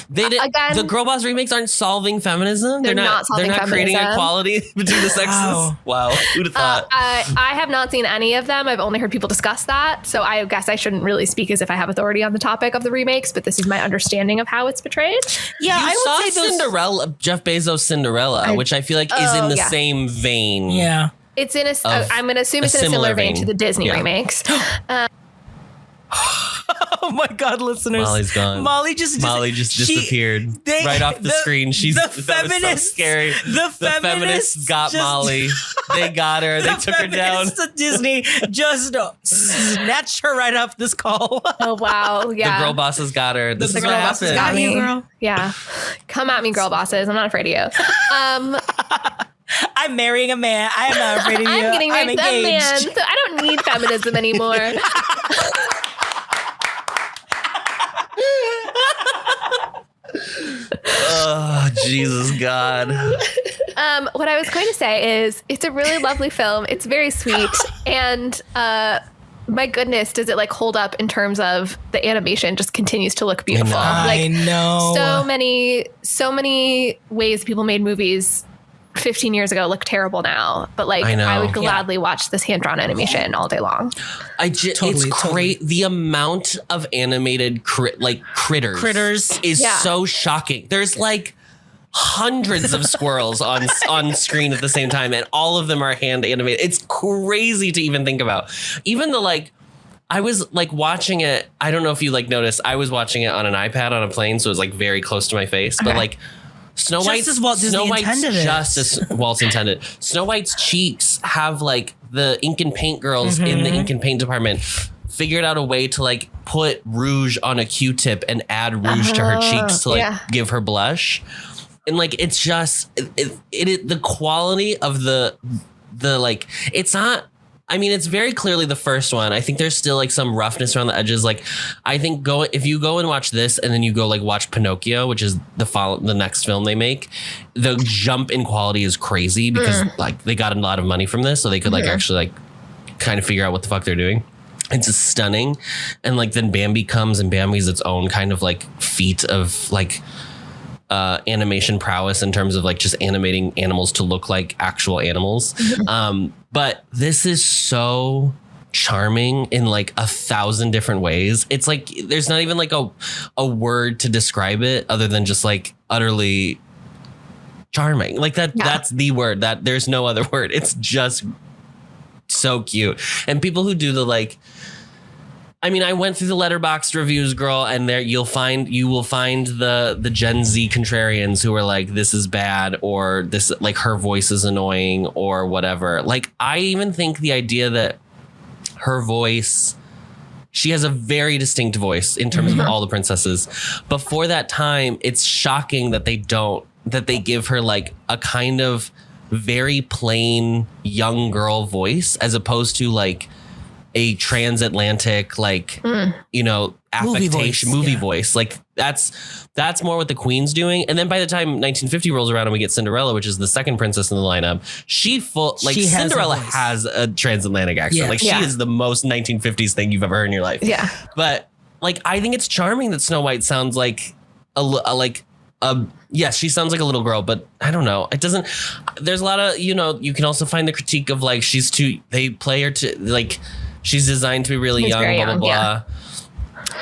The girl boss remakes aren't solving feminism. They're not solving feminism. Creating equality between the sexes. Wow. Who'd have thought? I have not seen any of them. I've only heard people discuss that. So I guess I shouldn't really speak as if I have authority on the topic of the remakes, but this is my understanding of how it's portrayed. Yeah, I would say Cinderella, Jeff Bezos' Cinderella, which I feel like is in the same vein. Yeah. It's in I'm going to assume it's in a similar vein to the Disney remakes. Oh my God, listeners! Molly's gone. Molly just disappeared right off the screen. That was so scary. The feminists got Molly. They got her. They took her down. The Disney just snatched her right off this call. Oh wow! Yeah, the girl bosses got her. This is what happened. Got you, girl. Yeah, come at me, girl bosses. I'm not afraid of you. I'm marrying a man. I am not afraid of you. I'm getting married to a man, so I don't need feminism anymore. Oh, Jesus God. What I was going to say is it's a really lovely film. It's very sweet. And my goodness, does it like hold up in terms of the animation just continues to look beautiful. I know. So many ways people made movies 15 years ago look terrible now, but like I would gladly watch this hand-drawn animation all day long. It's great. The amount of animated critters is so shocking. There's like hundreds of squirrels on screen at the same time, and all of them are hand animated. It's crazy to even think about. Even the I was like watching it. I don't know if you noticed. I was watching it on an iPad on a plane, so it was like very close to my face, but like. Snow White's Snow White's cheeks have like the ink and paint girls in the ink and paint department figured out a way to put rouge on a Q-tip and add rouge to her cheeks to give her blush. And it's just the quality of the it's not. I mean, it's very clearly the first one. I think there's still some roughness around the edges. I think if you go and watch this and then you go watch Pinocchio, which is the next film they make, the jump in quality is crazy because they got a lot of money from this, so they could actually kind of figure out what the fuck they're doing. It's just stunning, and then Bambi comes, and Bambi's its own kind of feat of animation prowess in terms of just animating animals to look like actual animals. But this is so charming in 1,000 different ways. It's there's not even a word to describe it other than just utterly charming. That's the word. That there's no other word. It's just so cute. And people who do the I went through the Letterboxd reviews, girl, and there you will find the Gen Z contrarians who are this is bad, or this her voice is annoying, or whatever. I even think the idea that her voice, she has a very distinct voice in terms of all the princesses. Before that time, it's shocking that they give her a kind of very plain young girl voice as opposed to a transatlantic affectation movie voice. That's more what the Queen's doing. And then by the time 1950 rolls around and we get Cinderella, which is the second princess in the lineup, Cinderella has a transatlantic accent. She is the most 1950s thing you've ever heard in your life. Yeah. But like, I think it's charming that Snow White sounds like yes, she sounds like a little girl, but I don't know. It doesn't. There's a lot of, you know, you can also find the critique of like they play her to like she's designed to be really young, blah, blah, blah. Yeah.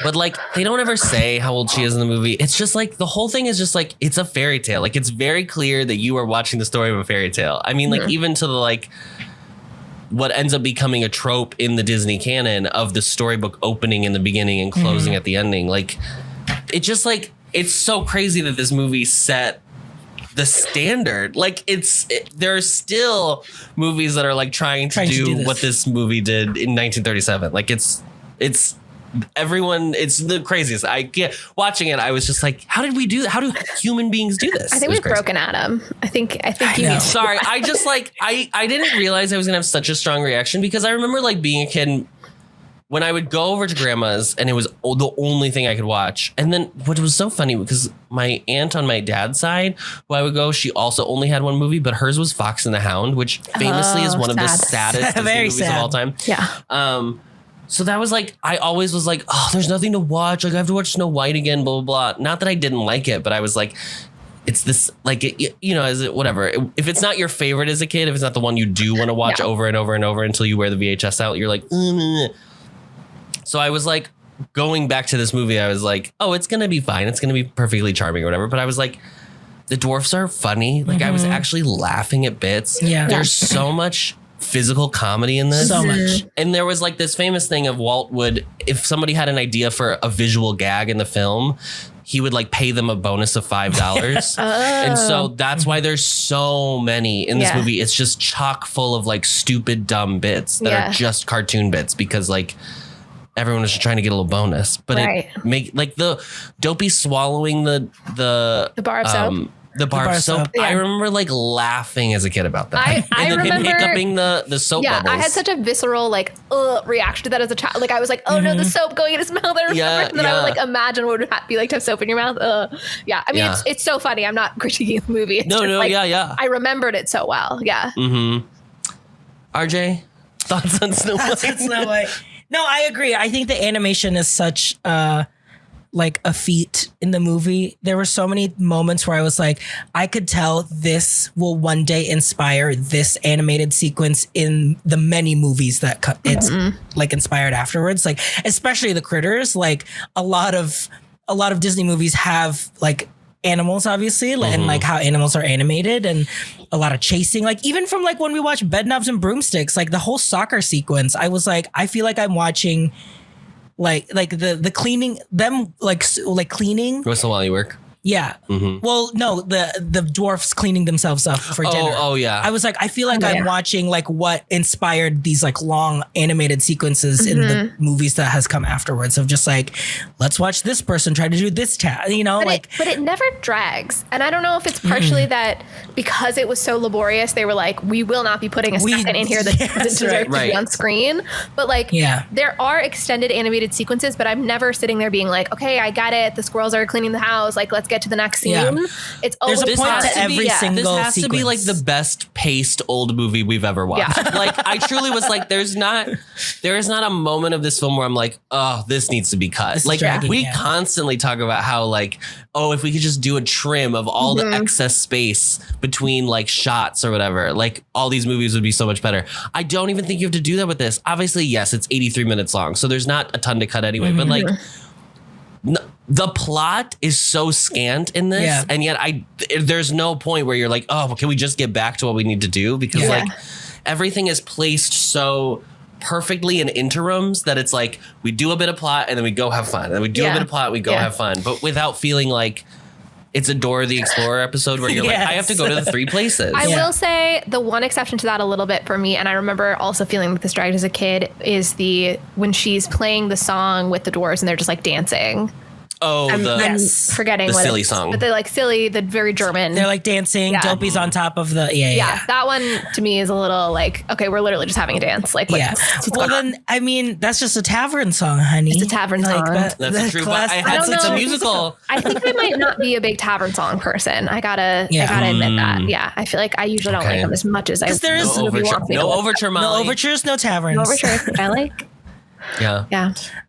But like they don't ever say how old she is in the movie. It's just like the whole thing is just like it's a fairy tale. Like it's very clear that you are watching the story of a fairy tale. I mean, like even to the like what ends up becoming a trope in the Disney canon of the storybook opening in the beginning and closing at the ending. Like it just like it's so crazy that this movie set the standard. Like there are still movies that are like trying to do what this movie did in 1937. Like it's everyone, it's the craziest. I get watching it. I was just like, how did we do that? How do human beings do this? I think we've broken Adam. I think you. Sorry, I just like I didn't realize I was gonna have such a strong reaction because I remember like being a kid when I would go over to grandma's and it was the only thing I could watch. And then what was so funny because my aunt on my dad's side, who I would go, she also only had one movie, but hers was Fox and the Hound, which famously is one of the saddest Disney movies of all time. Yeah. So that was like, I always was like, oh, there's nothing to watch. Like I have to watch Snow White again, blah, blah, blah. Not that I didn't like it, but I was like, it's this, like, you know, is it whatever. If it's not your favorite as a kid, if it's not the one you do want to watch over and over and over until you wear the VHS out, you're like, So I was like, going back to this movie, I was like, oh, it's going to be fine. It's going to be perfectly charming or whatever. But I was like, the dwarfs are funny. Like I was actually laughing at bits. Yeah. There's so much physical comedy in this. So much. And there was like this famous thing of Walt would, if somebody had an idea for a visual gag in the film, he would like pay them a bonus of $5. And so that's why there's so many in this movie. It's just chock full of like stupid, dumb bits that are just cartoon bits because like everyone was just trying to get a little bonus. But it make like the Dopey swallowing the bar of soap. The bar of soap. Yeah. I remember like laughing as a kid about that. I remember him hiccuping the soap bubbles. I had such a visceral like reaction to that as a child. Like I was like, oh no, the soap going in his mouth. I remember. And then I would like imagine what it would be like to have soap in your mouth. Yeah. I mean, it's so funny. I'm not critiquing the movie. It's I remembered it so well. Yeah. RJ, thoughts on Snow White? No, I agree. I think the animation is such like a feat in the movie. There were so many moments where I was like, I could tell this will one day inspire this animated sequence in the many movies that it's like inspired afterwards. Like, especially the critters, like a lot of Disney movies have like animals, obviously, and like how animals are animated and a lot of chasing. Like even from like when we watch Bedknobs and Broomsticks, like the whole soccer sequence, I was like, I feel like I'm watching like the cleaning them like cleaning. Whistle while you work. Yeah. Well, no, the dwarfs cleaning themselves up for dinner. Oh yeah. I was like, I feel like I'm watching like what inspired these like long animated sequences in the movies that has come afterwards of just like, let's watch this person try to do this task, you know, but it never drags. And I don't know if it's partially that because it was so laborious, they were like, we will not be putting a second in here that deserves to be on screen. But like, there are extended animated sequences, but I'm never sitting there being like, okay, I got it. The squirrels are cleaning the house. Like, let's get to the next scene. Yeah. It's always there's a point to every single This has sequence. to be like the best paced old movie we've ever watched. Yeah. Like I truly was like, there is not a moment of this film where I'm like, oh, this needs to be cut. This like we constantly talk about how like, oh, if we could just do a trim of all the excess space between like shots or whatever, like all these movies would be so much better. I don't even think you have to do that with this. Obviously, yes, it's 83 minutes long, so there's not a ton to cut anyway, but like the plot is so scant in this, and yet there's no point where you're like, oh, can we just get back to what we need to do? Because like everything is placed so perfectly in interims that it's like we do a bit of plot and then we go have fun, and then we do a bit of plot, we go have fun, but without feeling like it's a Dora the Explorer episode where you're like, I have to go to the 3 places. I will say the one exception to that a little bit for me, and I remember also feeling this dragged as a kid, is when she's playing the song with the dwarves and they're just like dancing. Oh, I'm forgetting the what silly song. But they're like silly, the very German. They're like dancing. Dopey's on top of the that one to me is a little like, okay, we're literally just having a dance. Like, well then, I mean, that's just a tavern song, honey. It's a tavern song. That's true. But it's a musical. I think I might not be a big tavern song person. I gotta admit that. Yeah, I feel like I usually don't like them as much as I. There is no overture, Molly. No overtures, no taverns. No overtures. I like. Yeah.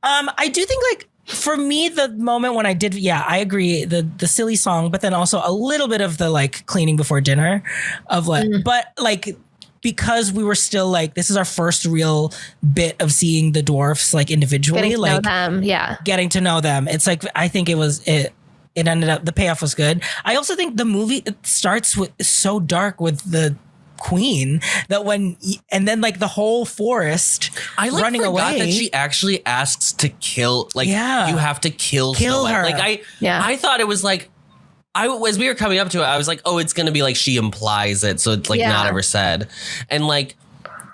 I do think like for me, the moment when I did, I agree, the silly song, but then also a little bit of the like cleaning before dinner of like, but like, because we were still like, this is our first real bit of seeing the dwarfs like individually, getting to like know them, getting to know them. It's like, I think it ended up, the payoff was good. I also think the movie, it starts with so dark with the queen that and then like the whole forest running away. That she actually asks to kill, like, you have to kill her. Like I thought it was like, as we were coming up to it, I was like, oh, it's gonna be like she implies it, so it's like not ever said. And like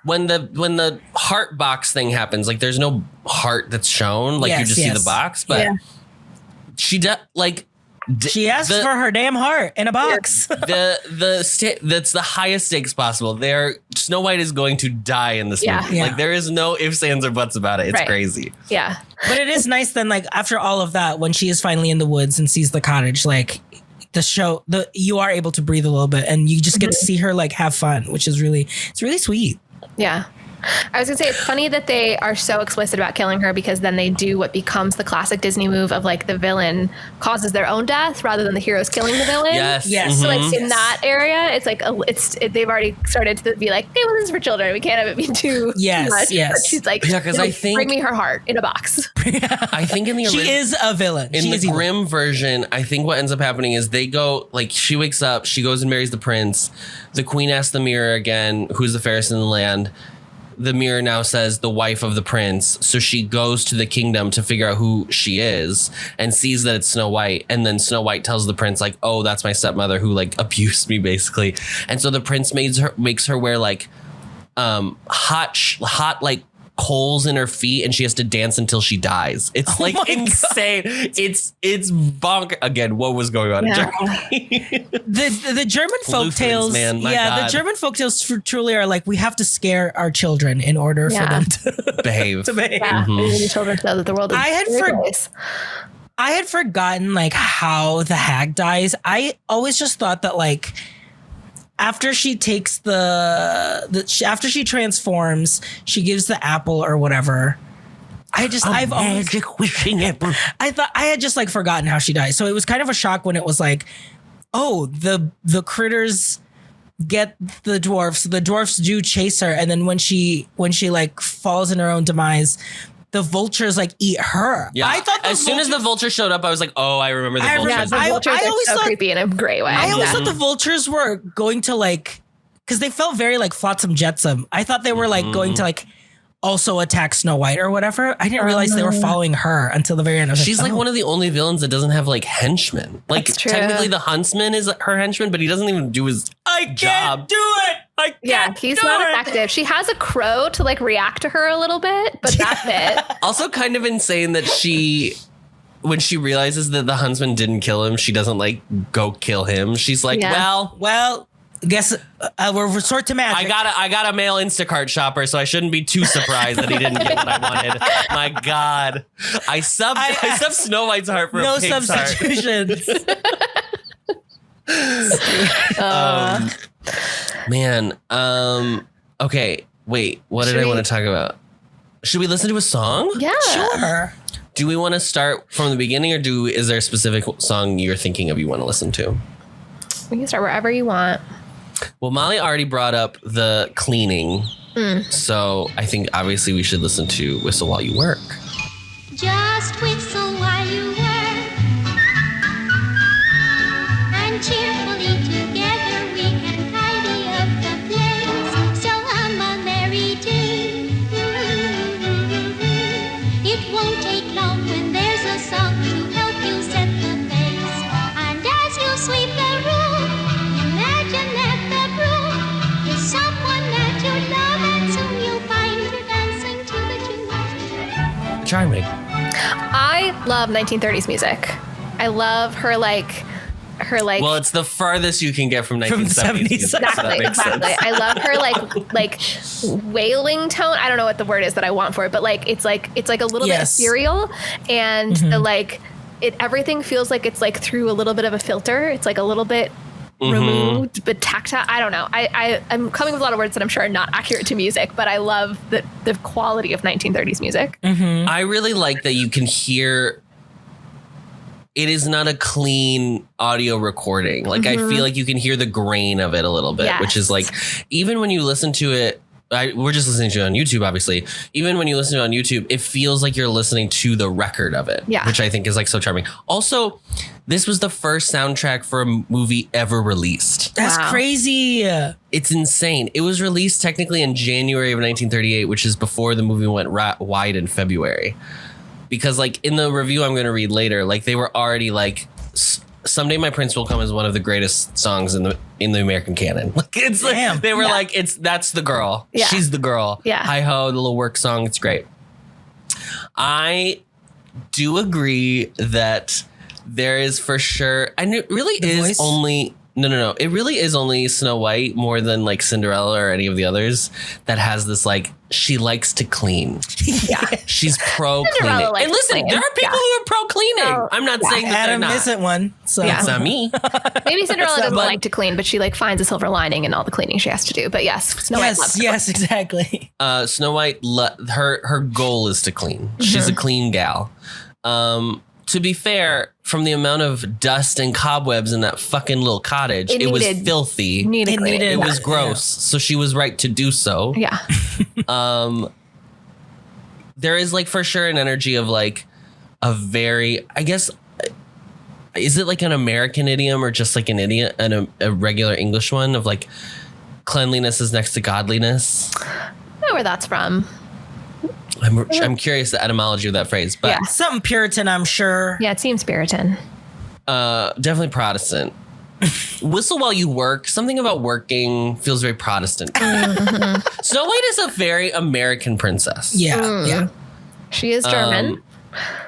when the heart box thing happens, like there's no heart that's shown, like you just see the box, but she she asked for her damn heart in a box. That's the highest stakes possible. Snow White is going to die in this movie. Like there is no ifs, ands, or buts about it. It's crazy. Yeah. But it is nice then, like after all of that, when she is finally in the woods and sees the cottage, like you are able to breathe a little bit and you just get to see her like have fun, which is really sweet. Yeah. I was gonna say, it's funny that they are so explicit about killing her, because then they do what becomes the classic Disney move of like the villain causes their own death rather than the heroes killing the villain. Yes. So like in that area, it's like they've already started to be like, hey, well, this is for children. We can't have it be too much. But she's like, because I think bring me her heart in a box. I think in the she is a villain. In the Grimm version, I think what ends up happening is they go, like, she wakes up, she goes and marries the prince. The queen asks the mirror again, who's the fairest in the land. The mirror now says the wife of the prince. So she goes to the kingdom to figure out who she is and sees that it's Snow White. And then Snow White tells the prince, like, oh, that's my stepmother who like abused me, basically. And so the prince makes her wear like hot like coals in her feet, and she has to dance until she dies. It's like insane. God. It's bonk again. What was going on in Germany? the German folktales, man. The German folktales truly are like, we have to scare our children in order for them to behave. Yeah, the children know that the world is I had forgotten like how the hag dies. I always just thought that like, after she takes after she transforms, she gives the apple or whatever. I've magic wishing apple. I thought I had just like forgotten how she dies. So it was kind of a shock when it was like, oh, the critters get the dwarfs. The dwarfs do chase her, and then when she like falls in her own demise, the vultures like eat her. Yeah. I thought as soon as the vulture showed up, I was like, oh, I remember the vultures. Yeah, the vultures are always so creepy in a great way. I always thought the vultures were going to like, because they felt very like Flotsam Jetsam. I thought they were like going to like also attack Snow White or whatever. I didn't realize they were following her until the very end. She's like one of the only villains that doesn't have like henchmen. Like technically the huntsman is her henchman, but he doesn't even do his job. Do it. He's not effective. She has a crow to like react to her a little bit, but that's it. Also kind of insane that when she realizes that the huntsman didn't kill him, she doesn't like go kill him. She's like, well, guess we'll resort to magic. I got a male Instacart shopper, so I shouldn't be too surprised that he didn't get what I wanted. My God, I sub Snow White's heart for a pig's substitutions. Man, okay, wait, what did I want to talk about? Should we listen to a song? Yeah, sure. Do we want to start from the beginning, or is there a specific song you're thinking of you want to listen to? We can start wherever you want. Well, Molly already brought up the cleaning, so I think obviously we should listen to Whistle While You Work. Just whistle while you work, and cheerfully together we can tidy up the place. So hum a merry tune. It won't take long when there's a song to help you set the pace. And as you sweep the room, imagine that the broom is someone that you love, and soon you'll find her dancing to the tune. Charming. I love 1930s music. I love her like. Well, it's the farthest you can get from 1970s. Exactly. I love her like wailing tone. I don't know what the word is that I want for it, but like it's like a little bit ethereal, and the like everything feels like it's like through a little bit of a filter. It's like a little bit removed, but tactile. I don't know. I'm coming with a lot of words that I'm sure are not accurate to music, but I love the quality of 1930s music. I really like that you can hear it is not a clean audio recording. Like, I feel like you can hear the grain of it a little bit, which is like, even when you listen to it, we're just listening to it on YouTube, obviously. Even when you listen to it on YouTube, it feels like you're listening to the record of it, which I think is like so charming. Also, this was the first soundtrack for a movie ever released. That's crazy. It's insane. It was released technically in January of 1938, which is before the movie went wide in February. Because like in the review I'm going to read later, like they were already like, Someday My Prince Will Come is one of the greatest songs in the American canon. Like it's like, they were like, that's the girl. Yeah. She's the girl. Yeah. Hi Ho, the little work song. It's great. I do agree that there is for sure, and it really is only no. It really is only Snow White more than like Cinderella or any of the others that has this like, she likes to clean. Yeah. She's pro cleaning. And listen, there are people who are pro cleaning. Oh, I'm not saying that Adam they're not. Isn't one. So it's not me. Maybe Cinderella doesn't like to clean, but she like finds a silver lining in all the cleaning she has to do. But yes, Snow White loves her. Yes, exactly. Snow White, her goal is to clean. She's a clean gal. To be fair, from the amount of dust and cobwebs in that fucking little cottage, it was filthy. It was gross. So she was right to do so. Yeah. There is like for sure an energy of like a very, I guess, is it like an American idiom or just like an idiom and a regular English one of like cleanliness is next to godliness? I know where that's from. I'm curious the etymology of that phrase, but something Puritan, I'm sure. Yeah, it seems Puritan. Definitely Protestant. Whistle while you work. Something about working feels very Protestant. Snow White is a very American princess. Yeah. She is German.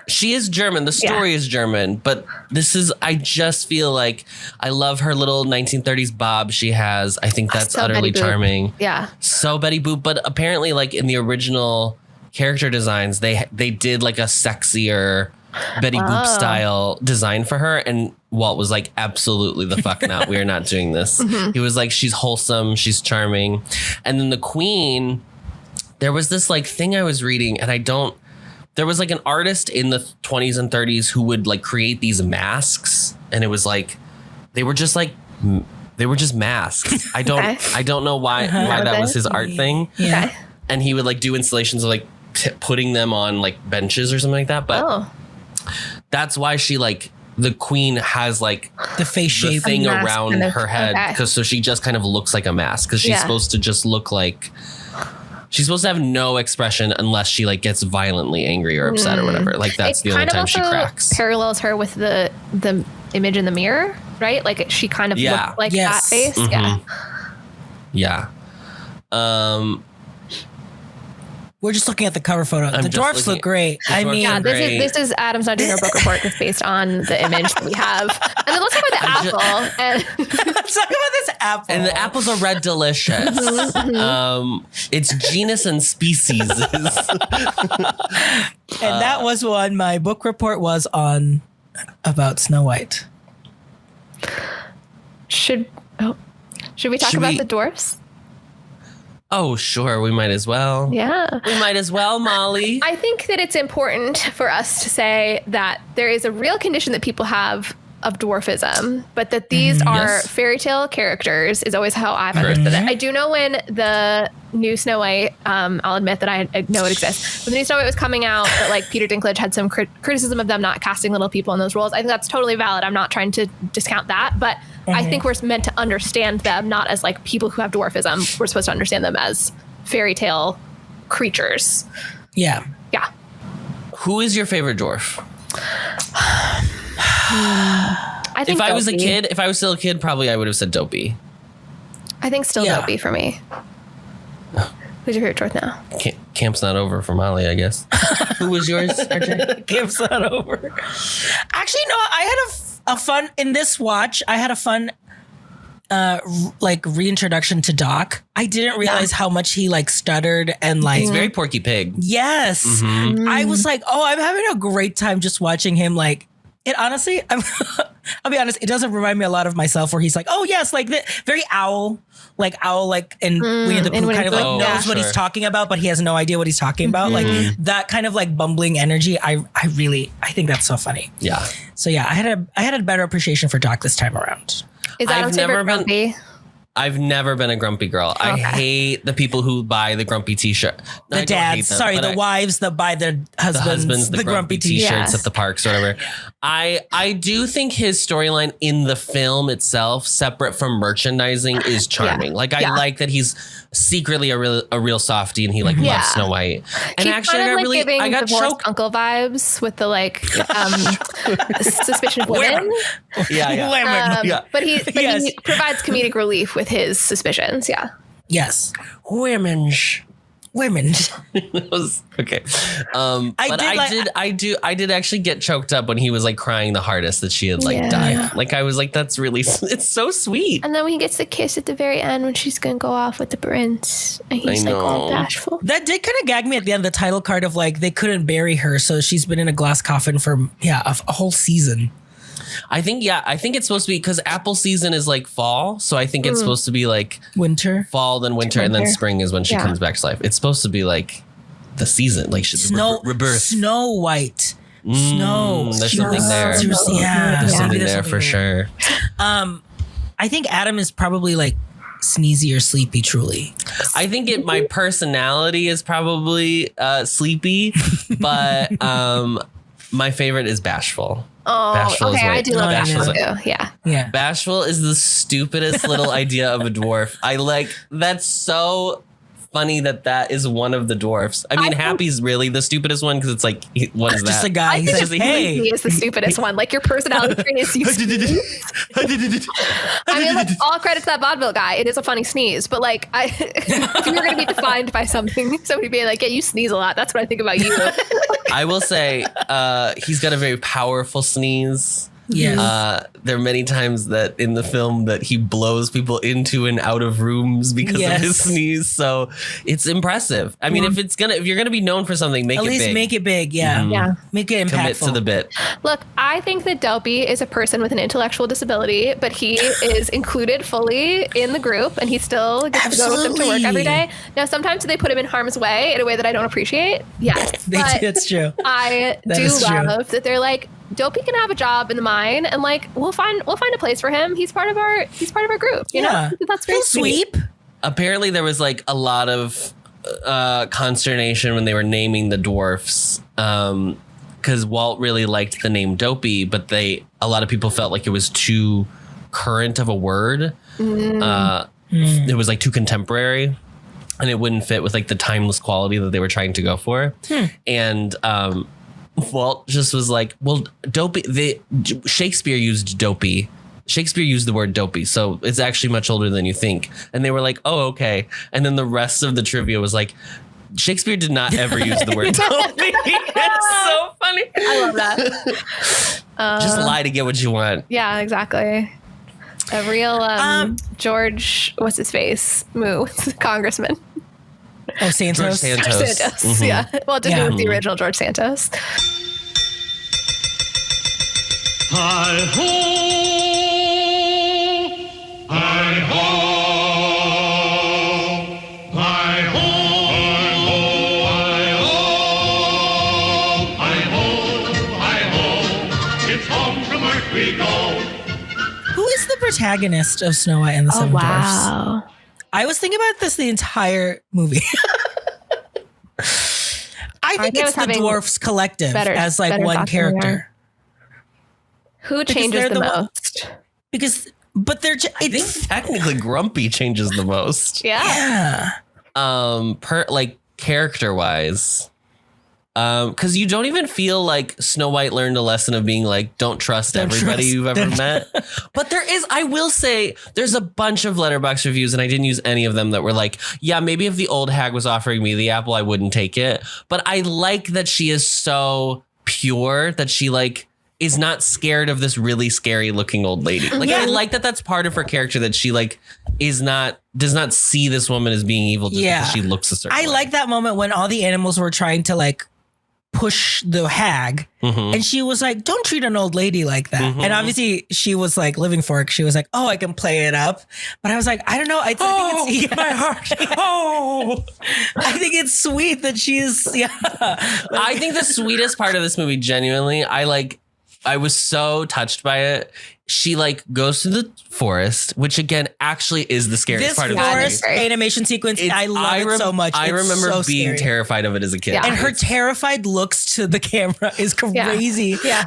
She is German. The story is German, but I just feel like I love her little 1930s bob she has. I think that's utterly charming. Yeah. So Betty Boop, but apparently like in the original character designs, they did like a sexier Betty Boop style design for her, and Walt was like, absolutely the fuck not. We are not doing this. He was like, she's wholesome, she's charming. And then the Queen, there was this like thing I was reading, and there was like an artist in the 20s and 30s who would like create these masks, and it was like they were just masks. I don't know why that was his art thing. Yeah. And he would like do installations of like putting them on like benches or something like that. But that's why she like the Queen has like the face shape thing around her head, because so she just kind of looks like a mask, because she's supposed to just look like she's supposed to have no expression unless she like gets violently angry or upset or whatever. Like that's the only time she cracks. Parallels her with the image in the mirror, right? Like she kind of looked like that face. Yeah. We're just looking at the cover photo. The dwarfs look great. I mean, this is Adam's not doing our book report. It's based on the image that we have. And then let's talk about the apple. Let's talk about this apple. And the apples are red delicious. It's genus and species. And that was one my book report was on about Snow White. Should we talk about the dwarfs? Oh, sure. We might as well. Yeah. We might as well, Molly. I think that it's important for us to say that there is a real condition that people have of dwarfism, but that these are fairy tale characters is always how I've understood it. I do know when the new Snow White, I'll admit that I know it exists. When the new Snow White was coming out, that like Peter Dinklage had some criticism of them not casting little people in those roles. I think that's totally valid. I'm not trying to discount that, but I think we're meant to understand them not as like people who have dwarfism. We're supposed to understand them as fairy tale creatures. Yeah. Yeah. Who is your favorite dwarf? I think if I was a kid, if I was still a kid, probably I would have said Dopey. I think still Dopey for me. Who's your favorite dwarf now? Camp's not over for Molly, I guess. Who was yours, RJ? Camp's not over. Actually, no, I had a fun in this watch. I had a fun like reintroduction to Doc. I didn't realize how much he like stuttered and like he's very Porky Pig. Yes. I was like, oh, I'm having a great time just watching him. Like it honestly, I'll be honest, it doesn't remind me a lot of myself where he's like, oh yes, like very owl, like and Winnie the Pooh kind of like knows what he's talking about, but he has no idea what he's talking about. Like that kind of like bumbling energy. I think that's so funny. Yeah. So yeah, I had a better appreciation for Doc this time around. Is that favorite grumpy? I've never been a grumpy girl. Okay. I hate the people who buy the grumpy t-shirt. The dads, the wives that buy their husbands the grumpy t-shirts at the parks or whatever. I do think his storyline in the film itself, separate from merchandising, is charming. Like I like that he's secretly a real softie and he like loves Snow White. And he's actually I got choked uncle vibes with the like suspicion of women. Yeah. But he provides comedic relief with his suspicions. Yeah. Yes. Women. Okay. I did actually get choked up when he was like crying the hardest that she had died. Like I was like, that's really, it's so sweet. And then when he gets the kiss at the very end when she's going to go off with the prince and he's like all bashful. That did kind of gag me at the end of the title card of like, they couldn't bury her. So she's been in a glass coffin for a whole season. I think it's supposed to be because apple season is like fall. So I think it's supposed to be like fall, then winter, and then spring is when she comes back to life. It's supposed to be like the season, like rebirth. Snow White. Snow. There's something there. There's something there for sure. I think Adam is probably like sneezy or sleepy, truly. I think my personality is probably sleepy, but my favorite is bashful. Oh, Bashful okay. I do love Bashful too. Yeah. Bashful is the stupidest little idea of a dwarf. That's so funny that is one of the dwarfs. I mean, Happy's really the stupidest one because it's like, what is that? Just a guy. I think he is the stupidest one. Like your personality trait is you sneeze. I mean, like all credit to that vaudeville guy. It is a funny sneeze, but like, if you were going to be defined by something, somebody being like, yeah, you sneeze a lot. That's what I think about you. I will say he's got a very powerful sneeze. Yes. There are many times that in the film that he blows people into and out of rooms because of his sneeze. So it's impressive. I mean, if you're gonna be known for something, make it big. At least make it big. Yeah. Mm-hmm. Yeah. Make it impactful. Commit to the bit. Look, I think that Dopey is a person with an intellectual disability, but he is included fully in the group and he still gets to go with them to work every day. Now, sometimes they put him in harm's way in a way that I don't appreciate. Yes. That's true. I do love that they're like, Dopey can have a job in the mine, and like we'll find a place for him. He's part of our group. You know, that's very sweet. Apparently, there was like a lot of consternation when they were naming the dwarfs, because Walt really liked the name Dopey, but a lot of people felt like it was too current of a word. It was like too contemporary, and it wouldn't fit with like the timeless quality that they were trying to go for. And Walt just was like, well, Dopey, Shakespeare used dopey. Shakespeare used the word dopey, so it's actually much older than you think. And they were like, oh, okay. And then the rest of the trivia was like, Shakespeare did not ever use the word dopey. It's so funny. I love that. Just lie to get what you want. Yeah, exactly. A real George, what's his face? Congressman. Oh, Santos. George Santos. Mm-hmm. Yeah. Well, to do with the original George Santos. Hi ho, hi ho, hi ho, hi ho, hi ho, hi ho. It's home from earth we go. Who is the protagonist of Snow White and the Seven Dwarfs? Wow. I was thinking about this the entire movie. I think it's the Dwarfs Collective as like one character. Who changes the most? I think technically Grumpy changes the most. Yeah. Character wise. Because you don't even feel like Snow White learned a lesson of being like, don't trust everybody you've ever met. But I will say, there's a bunch of Letterboxd reviews, and I didn't use any of them that were like, yeah, maybe if the old hag was offering me the apple, I wouldn't take it. But I like that she is so pure that she like is not scared of this really scary looking old lady. Like, I like that that's part of her character, that she like does not see this woman as being evil just because she looks a certain way. I like that moment when all the animals were trying to like push the hag. And she was like, don't treat an old lady like that. And obviously she was like living for it. She was like, oh, I can play it up. But I was like, I don't know. I think it's my heart. Oh, I think it's sweet that she's I think the sweetest part of this movie, genuinely, I was so touched by it. She like goes to the forest, which again actually is the scariest part of the movie. This forest animation sequence, I love it so much. I remember so being scary. terrified of it as a kid. Yeah. And her terrified looks to the camera is crazy. Yeah.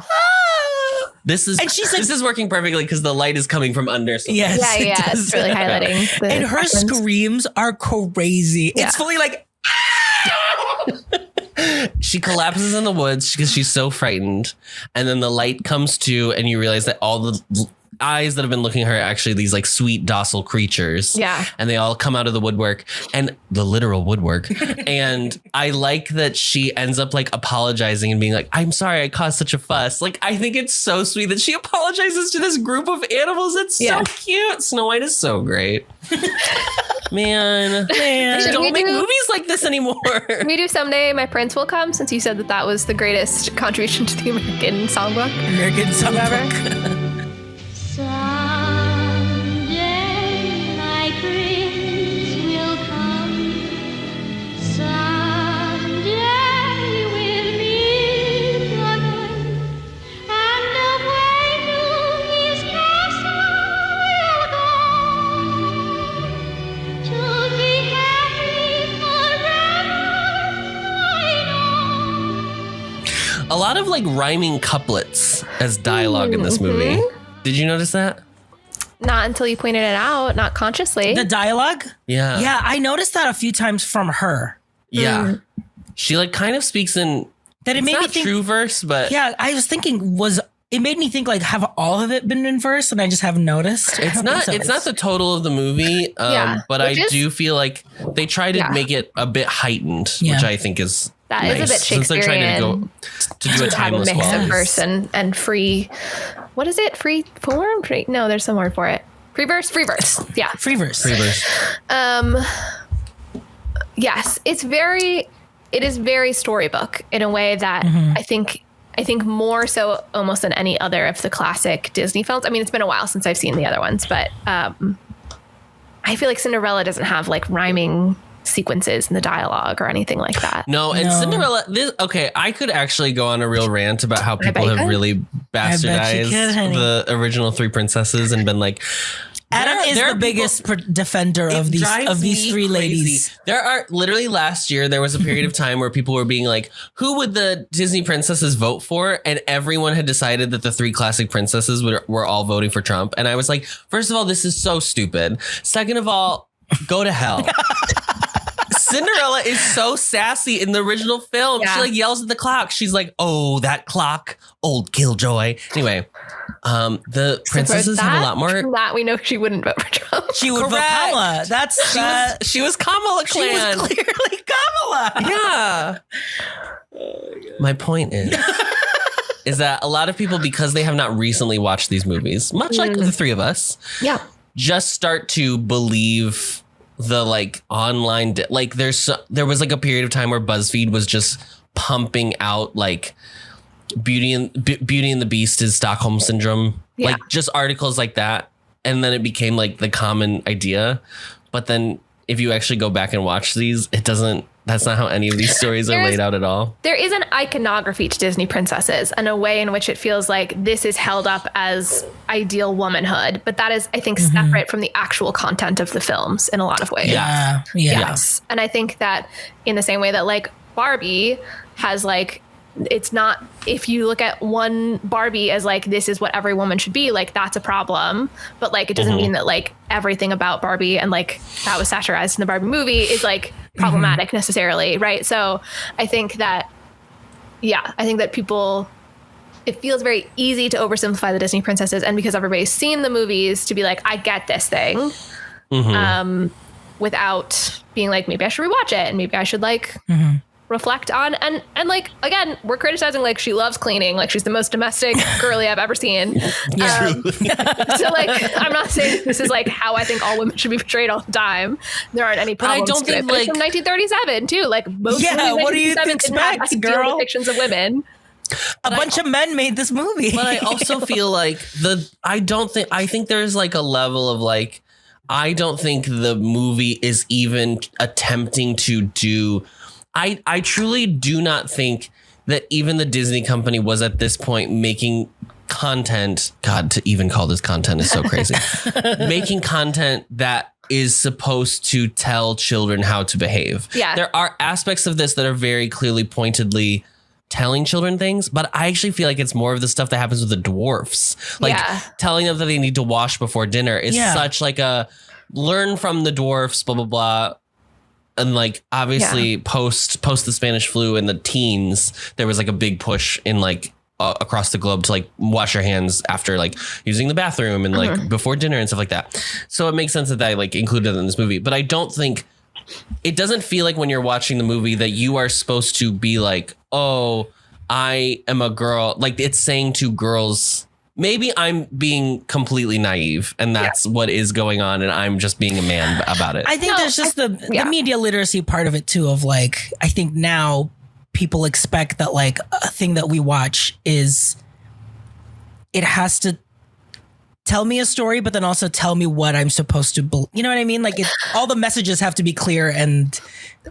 This is working perfectly because the light is coming from under. So Yes, Yeah. It's really highlighting. The and her expressions. screams are crazy. Yeah. It's fully like. She collapses in the woods because she's so frightened. And then the light comes to, and you realize that all the eyes that have been looking at her are actually these like sweet, docile creatures. Yeah. And they all come out of the woodwork, and the literal woodwork. And I like that she ends up like apologizing and being like, I'm sorry I caused such a fuss. Like, I think it's so sweet that she apologizes to this group of animals. It's so cute. Snow White is so great. Man. Don't make movies like this anymore. Can we do Someday My Prince Will Come, since you said that was the greatest contribution to the American songbook? American songbook. Someday my prince will come. Someday we'll meet again, and away to his castle we'll go to be happy forever. I know. A lot of like rhyming couplets as dialogue in this movie. Did you notice that? Not until you pointed it out, not consciously. The dialogue? Yeah. Yeah, I noticed that a few times from her. Yeah. She like kind of speaks in That it made me not think. true verse, but Yeah, I was thinking, it made me think like, have all of it been in verse and I just haven't noticed? I it's don't not think so. it's not the total of the movie. But I do feel like they try to make it a bit heightened, which I think is That nice, is a bit since they're trying Shakespearean. to do a have a timeless mix of quality. verse and free. What is it? Free form? No, there's some word for it. Free verse. Yeah. Free verse. Free verse. Yes, it is very storybook in a way that I think more so almost than any other of the classic Disney films. I mean, it's been a while since I've seen the other ones, but I feel like Cinderella doesn't have like rhyming sequences in the dialogue or anything like that. No, and Cinderella. I could actually go on a real rant about how people have really bastardized the original three princesses and been like, Adam is the biggest defender of these three ladies. There are literally last year, there was a period of time where people were being like, who would the Disney princesses vote for? And everyone had decided that the three classic princesses were all voting for Trump. And I was like, first of all, this is so stupid. Second of all, go to hell. Cinderella is so sassy in the original film. She like yells at the clock. She's like, oh, that clock, old killjoy. Anyway, the princesses have a lot more. That we know she wouldn't vote for Trump. She would vote Kamala. She was Kamala Clan. She was clearly Kamala. Yeah. My point is that a lot of people, because they have not recently watched these movies, much like the three of us, just start to believe the like online like there was like a period of time where BuzzFeed was just pumping out like Beauty and the Beast is Stockholm syndrome, like just articles like that, and then it became like the common idea. But then if you actually go back and watch these, that's not how any of these stories are laid out at all. There is an iconography to Disney princesses and a way in which it feels like this is held up as ideal womanhood. But that is, I think, separate from the actual content of the films in a lot of ways. Yeah. Yes. And I think that in the same way that like Barbie has like, it's not, if you look at one Barbie as like, this is what every woman should be, like that's a problem. But like, it doesn't mean that like everything about Barbie and like that was satirized in the Barbie movie is like problematic necessarily. Right. So I think that, people, it feels very easy to oversimplify the Disney princesses. And because everybody's seen the movies to be like, I get this thing, without being like, maybe I should rewatch it and maybe I should like reflect on. And like, again, we're criticizing, like, she loves cleaning, like she's the most domestic girly I've ever seen. So like, I'm not saying this is like how I think all women should be portrayed all the time. There aren't any problems. But I don't think, like, it's from 1937 too. Like most what do you expect, girl? Depictions of women. A bunch of men made this movie. But I also feel like I think there's like a level of like, I don't think the movie is even attempting to do. I truly do not think that even the Disney company was at this point making content. God, to even call this content is so crazy. Making content that is supposed to tell children how to behave. Yeah. There are aspects of this that are very clearly pointedly telling children things, but I actually feel like it's more of the stuff that happens with the dwarfs. Like telling them that they need to wash before dinner is such like a learn from the dwarfs, blah, blah, blah. And like, obviously post the Spanish flu and the teens, there was like a big push in like across the globe to like wash your hands after like using the bathroom and like before dinner and stuff like that. So it makes sense that I like included it in this movie, but I don't think it doesn't feel like when you're watching the movie that you are supposed to be like, oh, I am a girl. Like it's saying to girls, maybe I'm being completely naive and that's what is going on. And I'm just being a man about it. I think there's just the media literacy part of it too, of like, I think now people expect that like a thing that we watch is, it has to tell me a story, but then also tell me what I'm supposed to believe. You know what I mean? Like all the messages have to be clear and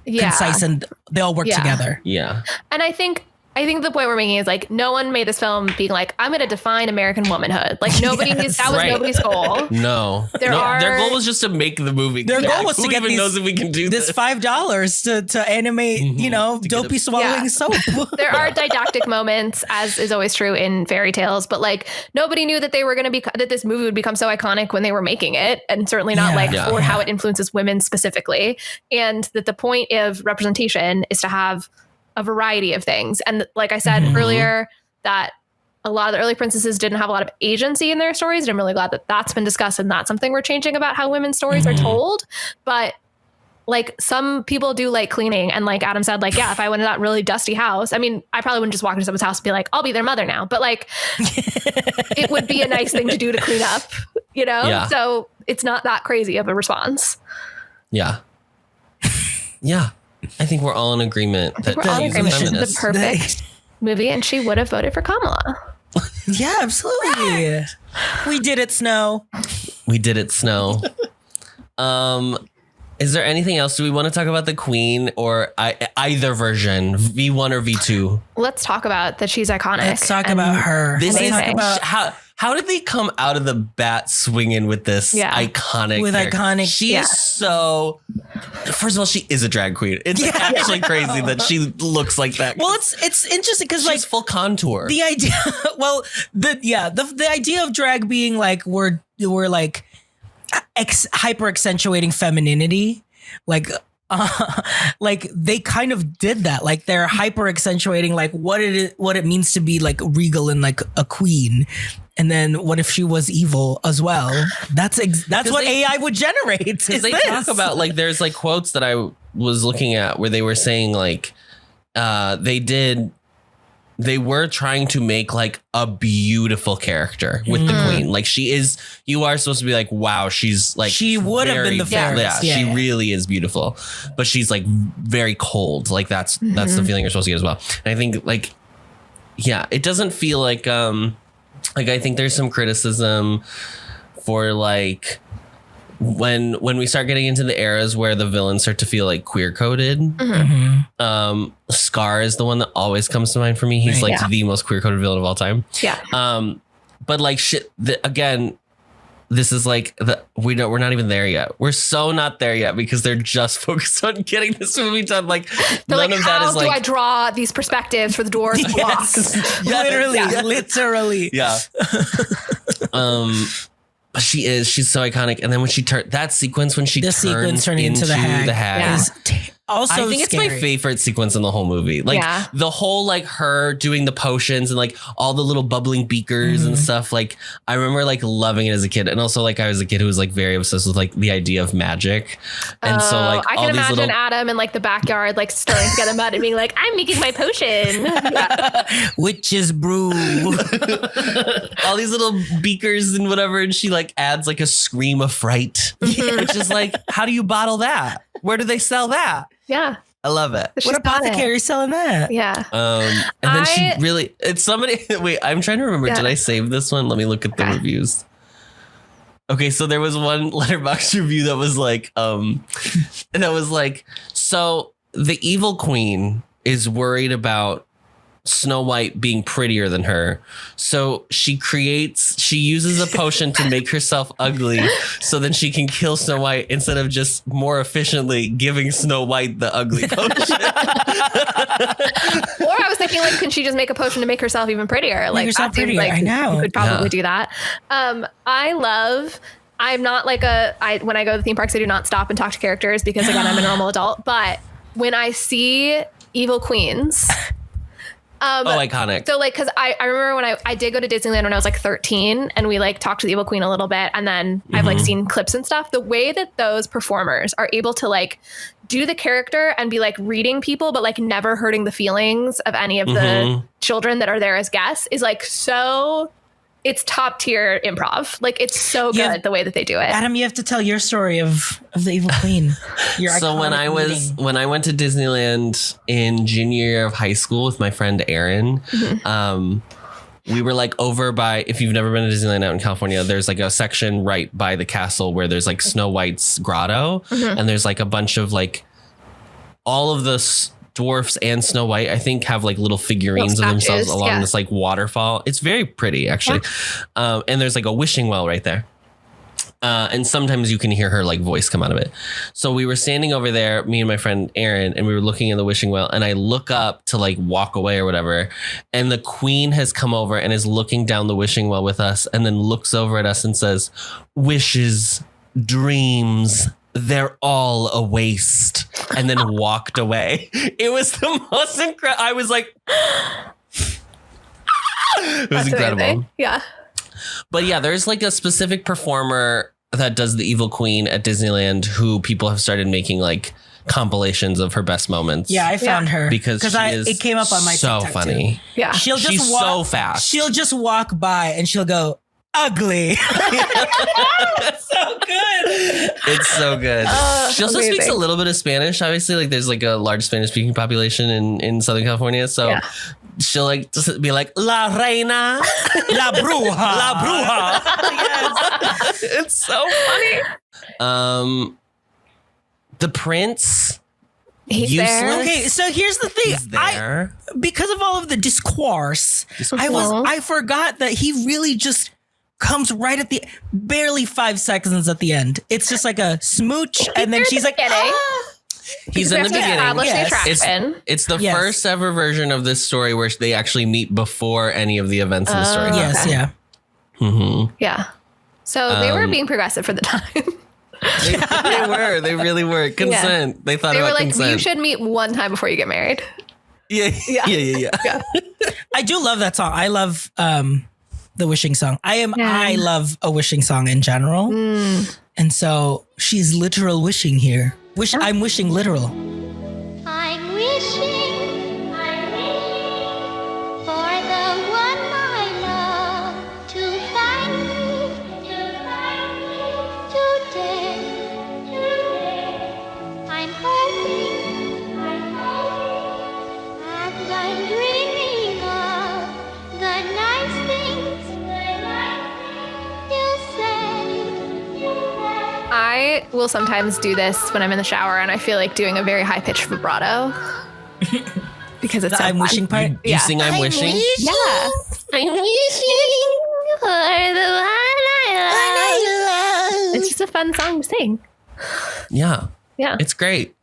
concise and they all work together. Yeah. And I think the point we're making is like, no one made this film being like, I'm going to define American womanhood. Like that was nobody's goal. No. Their goal was just to make the movie. Their goal was to get knows if we can do this $5 to animate, dopey swallowing soap. There are didactic moments, as is always true in fairy tales, but like nobody knew that they were going to that this movie would become so iconic when they were making it, and certainly not for how it influences women specifically. And that the point of representation is to have a variety of things. And like I said earlier, that a lot of the early princesses didn't have a lot of agency in their stories. And I'm really glad that that's been discussed and that's something we're changing about how women's stories are told. But like some people do like cleaning. And like Adam said, like, if I went to that really dusty house, I mean, I probably wouldn't just walk into someone's house and be like, I'll be their mother now. But like, it would be a nice thing to do to clean up, Yeah. So it's not that crazy of a response. Yeah. Yeah. I think we're all in agreement that she's a feminist. The perfect movie, and she would have voted for Kamala. Yeah, absolutely. We did it, Snow. We did it, Snow. Is there anything else? Do we want to talk about the Queen or either version, V1 or V2? Let's talk about that she's iconic. Let's talk about her. How did they come out of the bat swinging with this iconic? With character? Iconic, she is so. First of all, she is a drag queen. It's actually crazy that she looks like that. Well, it's interesting because like full contour. The idea, the idea of drag being like we're like hyper accentuating femininity, like they kind of did that. Like they're hyper accentuating like what it means to be like regal and like a queen. And then what if she was evil as well? That's what AI would generate. Because they talk about like there's like quotes that I was looking at where they were saying like they were trying to make like a beautiful character with the Queen. Like you are supposed to be like, wow, she's like, she would have been the fairest. Yeah, she really is beautiful, but she's like very cold. Like that's the feeling you're supposed to get as well. And I think like, it doesn't feel like, I think there's some criticism for like when we start getting into the eras where the villains start to feel like queer coded. Scar is the one that always comes to mind for me. He's like the most queer coded villain of all time. Yeah. But like again, this is like we're not even there yet. We're so not there yet because they're just focused on getting this movie done. Like none of that is like, how do I draw these perspectives for the dwarves? Literally. Yeah. But she's so iconic. And then when she turned that sequence when she turns into the hag. also I think scary. it's my favorite sequence in the whole movie. Like the whole like her doing the potions and like all the little bubbling beakers and stuff. Like I remember like loving it as a kid. And also like I was a kid who was like very obsessed with like the idea of magic. And so like I all can these imagine little Adam in like the backyard like stirring together mud and being like, I'm making my potion. Witch's brew. all these little beakers and whatever. And she like adds like a scream of fright, which is like, how do you bottle that? Where do they sell that? Yeah. I love it. What apothecary selling that? Yeah. And then she really, it's somebody, wait, I'm trying to remember. Did I save this one? Let me look at the reviews. Okay. So there was one Letterboxd review that was like, so the evil queen is worried about Snow White being prettier than her. So she uses a potion to make herself ugly so then she can kill Snow White instead of just more efficiently giving Snow White the ugly potion. Or I was thinking like, can she just make a potion to make herself even prettier? Like herself prettier. Like, I know. You could probably do that. I'm not like when I go to the theme parks, I do not stop and talk to characters because again, I'm a normal adult. But when I see evil queens, iconic. So like, cause I remember when I did go to Disneyland when I was like 13 and we like talked to the evil queen a little bit. And then I've like seen clips and stuff. The way that those performers are able to like do the character and be like reading people, but like never hurting the feelings of any of the children that are there as guests is like, so it's top tier improv. Like it's so good the way that they do it. Adam, you have to tell your story of the evil queen. So when I went to Disneyland in junior year of high school with my friend Aaron, we were like over by, if you've never been to Disneyland out in California, there's like a section right by the castle where there's like Snow White's grotto. And there's like a bunch of like all of the Dwarfs and Snow White, I think, have like little figurines of themselves along this like waterfall. It's very pretty, actually. And there's like a wishing well right there. And sometimes you can hear her like voice come out of it. So we were standing over there, me and my friend Aaron, and we were looking in the wishing well. And I look up to like walk away or whatever. And the queen has come over and is looking down the wishing well with us and then looks over at us and says, wishes, dreams, they're all a waste, and then walked away. It was the most incredible. I was like, it was incredible. Amazing. Yeah. But yeah, there's like a specific performer that does the evil queen at Disneyland who people have started making like compilations of her best moments. Yeah, I found her because it came up on my so TikTok funny. Too. Yeah, she's so fast. She'll just walk by and she'll go, ugly. It's so good. It's so good. She also speaks a little bit of Spanish. Obviously, like there's like a large Spanish speaking population in Southern California. So she'll like just be like La Reina, La Bruja, La Bruja. Yes. It's so funny. The Prince. He's there. Okay, so here's the thing. Because of all of the discourse, I forgot that he really just comes right at the barely 5 seconds at the end. It's just like a smooch, and then she's like, he's in the beginning. It's the first ever version of this story where they actually meet before any of the events in the story. Yes, yeah. Yeah. So they were being progressive for the time. They were. They really were. Consent. Yeah. They thought about consent. They were like, you should meet one time before you get married. Yeah. I do love that song. I love the wishing song. I love a wishing song in general. And so she's literal wishing here. I'm wishing literal. I'm wishing for the one I love to find me today. I'm hoping and I'm dreaming of the nice things you'll say. I will sometimes do this when I'm in the shower and I feel like doing a very high-pitched vibrato because it's I'm wishing part. You sing I'm wishing? Yeah. I'm wishing for the one I love. It's just a fun song to sing. Yeah. Yeah. It's great.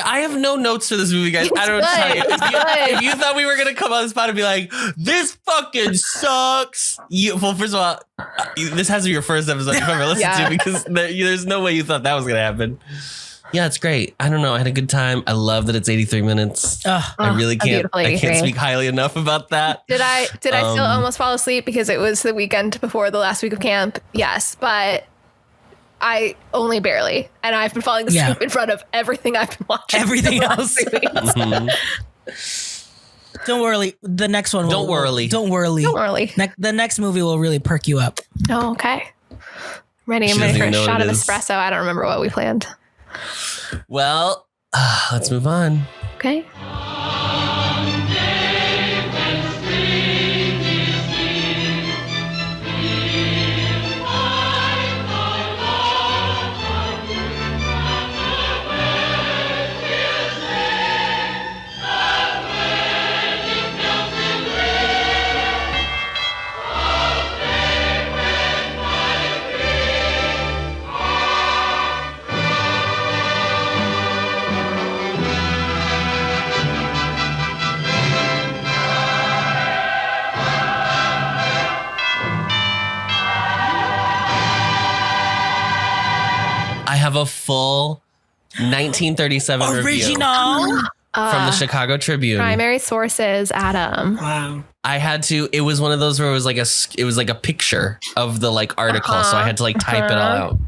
I have no notes for this movie, guys. I don't know what to tell you. If you thought we were going to come on this pod and be like, this fucking sucks. Well, first of all, this has to be your first episode you've ever listened to because there's no way you thought that was going to happen. Yeah, it's great. I don't know. I had a good time. I love that it's 83 minutes. I really can't. I can't speak highly enough about that. Did I still almost fall asleep because it was the weekend before the last week of camp? Yes, but I only barely, and I've been falling asleep in front of everything I've been watching. Everything else. Don't worry. The next one. Don't worry. The next movie will really perk you up. Oh, okay. Ready? I'm ready for a shot of espresso. I don't remember what we planned. Well, let's move on. Okay. Have a full 1937 original review from the Chicago Tribune. Primary sources, Adam. Wow. I had to. It was one of those where it was like a picture of the like article, so I had to like type it all out.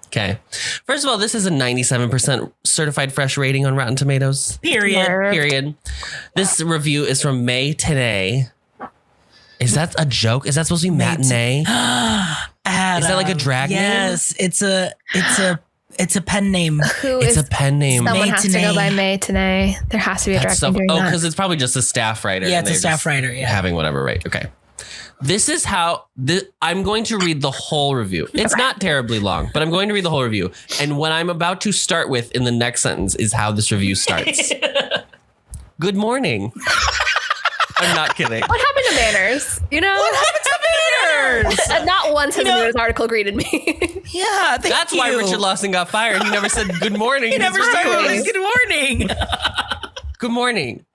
Okay. First of all, this is a 97% certified fresh rating on Rotten Tomatoes. Period. This review is from May Today. Is that a joke? Is that supposed to be matinee? Adam, is that like a drag name? Yes, it's a pen name. It's a pen name. Someone has to go by May today. There has to be a drag name. Because it's probably just a staff writer. Yeah, it's a staff writer. Yeah, having whatever, right? Okay. This is how I'm going to read the whole review. It's not terribly long, but I'm going to read the whole review. And what I'm about to start with in the next sentence is how this review starts. Good morning. I'm not kidding. What happened to manners? You know? What happened to manners? Not once has a news article greeted me. Yeah, that's why Richard Lawson got fired. He never said good morning. He never said good morning. Good morning.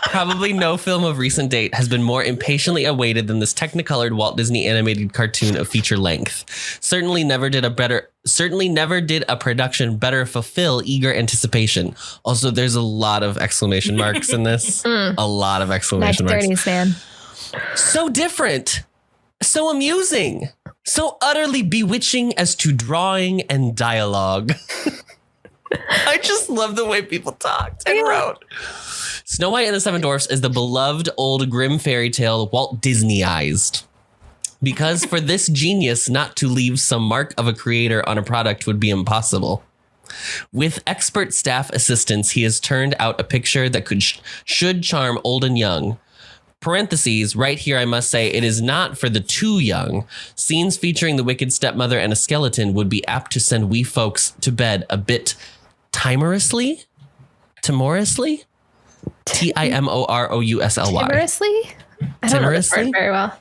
Probably no film of recent date has been more impatiently awaited than this technicolored Walt Disney animated cartoon of feature length. Certainly never did a production better fulfill eager anticipation. Also, there's a lot of exclamation marks in this. A lot of exclamation marks. 1930s, man. So different. So amusing. So utterly bewitching as to drawing and dialogue. I just love the way people talked and wrote. Snow White and the Seven Dwarfs is the beloved old grim fairy tale Walt Disneyized. Because for this genius not to leave some mark of a creator on a product would be impossible. With expert staff assistance, he has turned out a picture that should charm old and young. Parentheses, right here I must say, it is not for the too young. Scenes featuring the wicked stepmother and a skeleton would be apt to send we folks to bed a bit timorously? Timorously? Timorously? Timorously? I don't know this word very well.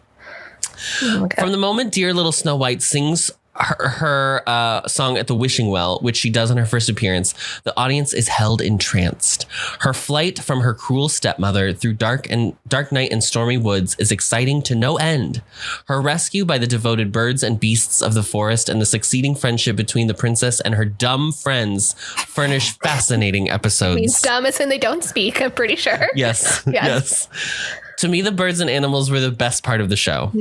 Okay. From the moment dear little Snow White sings her song at the wishing well, which she does on her first appearance, the audience is held entranced. Her flight from her cruel stepmother through dark night and stormy woods is exciting to no end. Her rescue by the devoted birds and beasts of the forest and the succeeding friendship between the princess and her dumb friends furnish fascinating episodes. Means dumb as in they don't speak, I'm pretty sure. Yes. To me, the birds and animals were the best part of the show.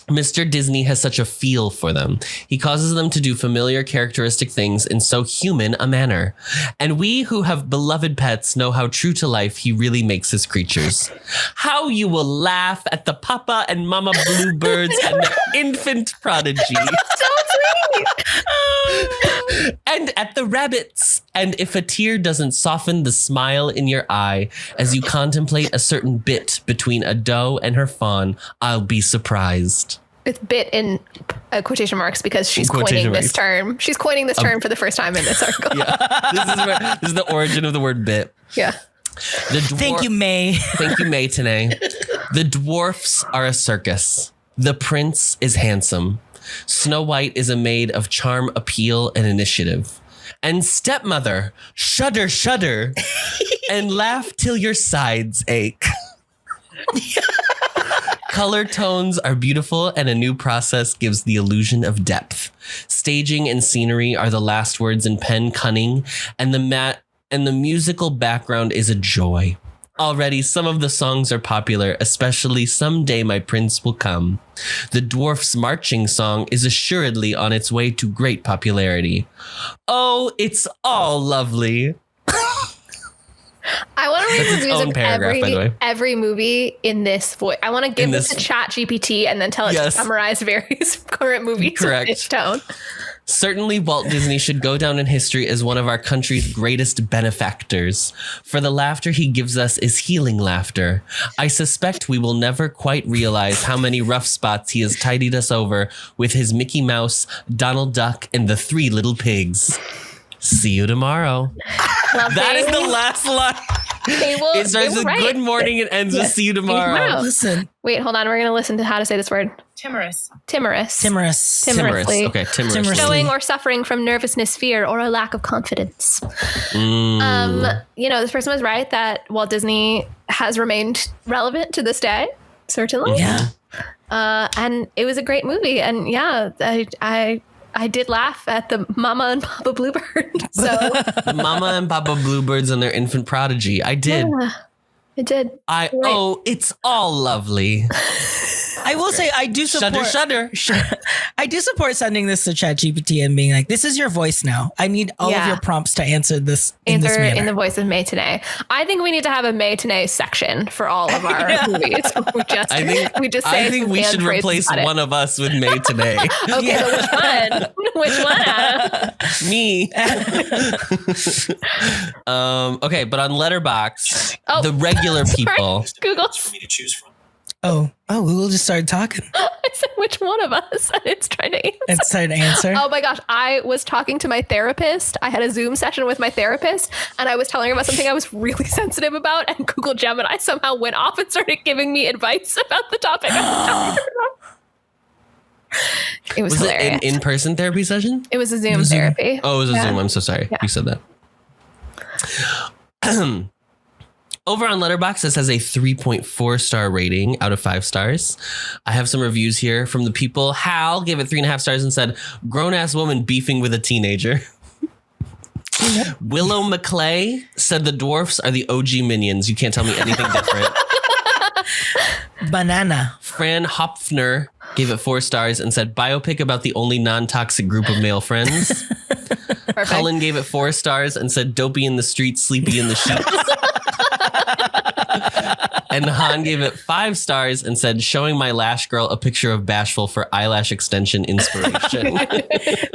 Mr. Disney has such a feel for them. He causes them to do familiar, characteristic things in so human a manner. And we who have beloved pets know how true to life he really makes his creatures. How you will laugh at the Papa and Mama Bluebirds and the infant prodigy. So sweet. And at the rabbits. And if a tear doesn't soften the smile in your eye as you contemplate a certain bit between a doe and her fawn, I'll be surprised. It's bit in quotation marks because she's coining this term. She's coining this term for the first time in this article. Yeah, this is the origin of the word bit. Yeah. Thank you, May. Thank you, May, today. The dwarfs are a circus. The prince is handsome. Snow White is a maid of charm, appeal, and initiative. And stepmother, shudder, shudder, and laugh till your sides ache. Color tones are beautiful, and a new process gives the illusion of depth. staging and scenery are the last words in pen cunning, and the musical background is a joy. Already, some of the songs are popular, especially Someday My Prince Will Come. The Dwarfs' marching song is assuredly on its way to great popularity. Oh, it's all lovely. I want to read reviews of paragraph, by the way. every movie in this voice. I want to give this to ChatGPT and then tell it to summarize various current movies in this tone. Certainly, Walt Disney should go down in history as one of our country's greatest benefactors. For the laughter he gives us is healing laughter. I suspect we will never quite realize how many rough spots he has tidied us over with his Mickey Mouse, Donald Duck, and the 3 Little Pigs. See you tomorrow. That is the last line. It starts with good morning and ends with see you tomorrow. Listen. Wait, hold on. We're going to listen to how to say this word. Timorous. Timorously. Okay, timorously. Showing or suffering from nervousness, fear, or a lack of confidence. This person was right that Walt Disney has remained relevant to this day. Certainly. Yeah. And it was a great movie. And yeah, I did laugh at the Mama and Papa Bluebird. So Mama and Papa Bluebirds and their infant prodigy. I did. Yeah, I did. Oh, it's all lovely. I will say I do support. Shudder. I do support sending this to ChatGPT and being like, "This is your voice now. I need all of your prompts to answer this in this manner." In the voice of May Today. I think we need to have a May Today section for all of our movies. I think we should replace one of us with May Today. Okay, so which one? Which one? Adam? Me. Okay, but on Letterboxd, the regular people. Google. For me to choose from. Oh, Google just started talking. I said, which one of us? And it's trying to answer. It started to answer. Oh my gosh. I was talking to my therapist. I had a Zoom session with my therapist and I was telling her about something I was really sensitive about. And Google Gemini somehow went off and started giving me advice about the topic. It was hilarious. It an in-person therapy session? It was a Zoom therapy. Oh, it was a Zoom. I'm so sorry. You said that. Over on Letterboxd, this has a 3.4 star rating out of 5 stars. I have some reviews here from the people. Hal gave it 3.5 stars and said, grown-ass woman beefing with a teenager. Willow McClay said the dwarfs are the OG minions. You can't tell me anything different. Banana. Fran Hopfner gave it 4 stars and said biopic about the only non-toxic group of male friends. Cullen gave it 4 stars and said dopey in the streets, sleepy in the sheets. And Han gave it 5 stars and said showing my lash girl a picture of Bashful for eyelash extension inspiration.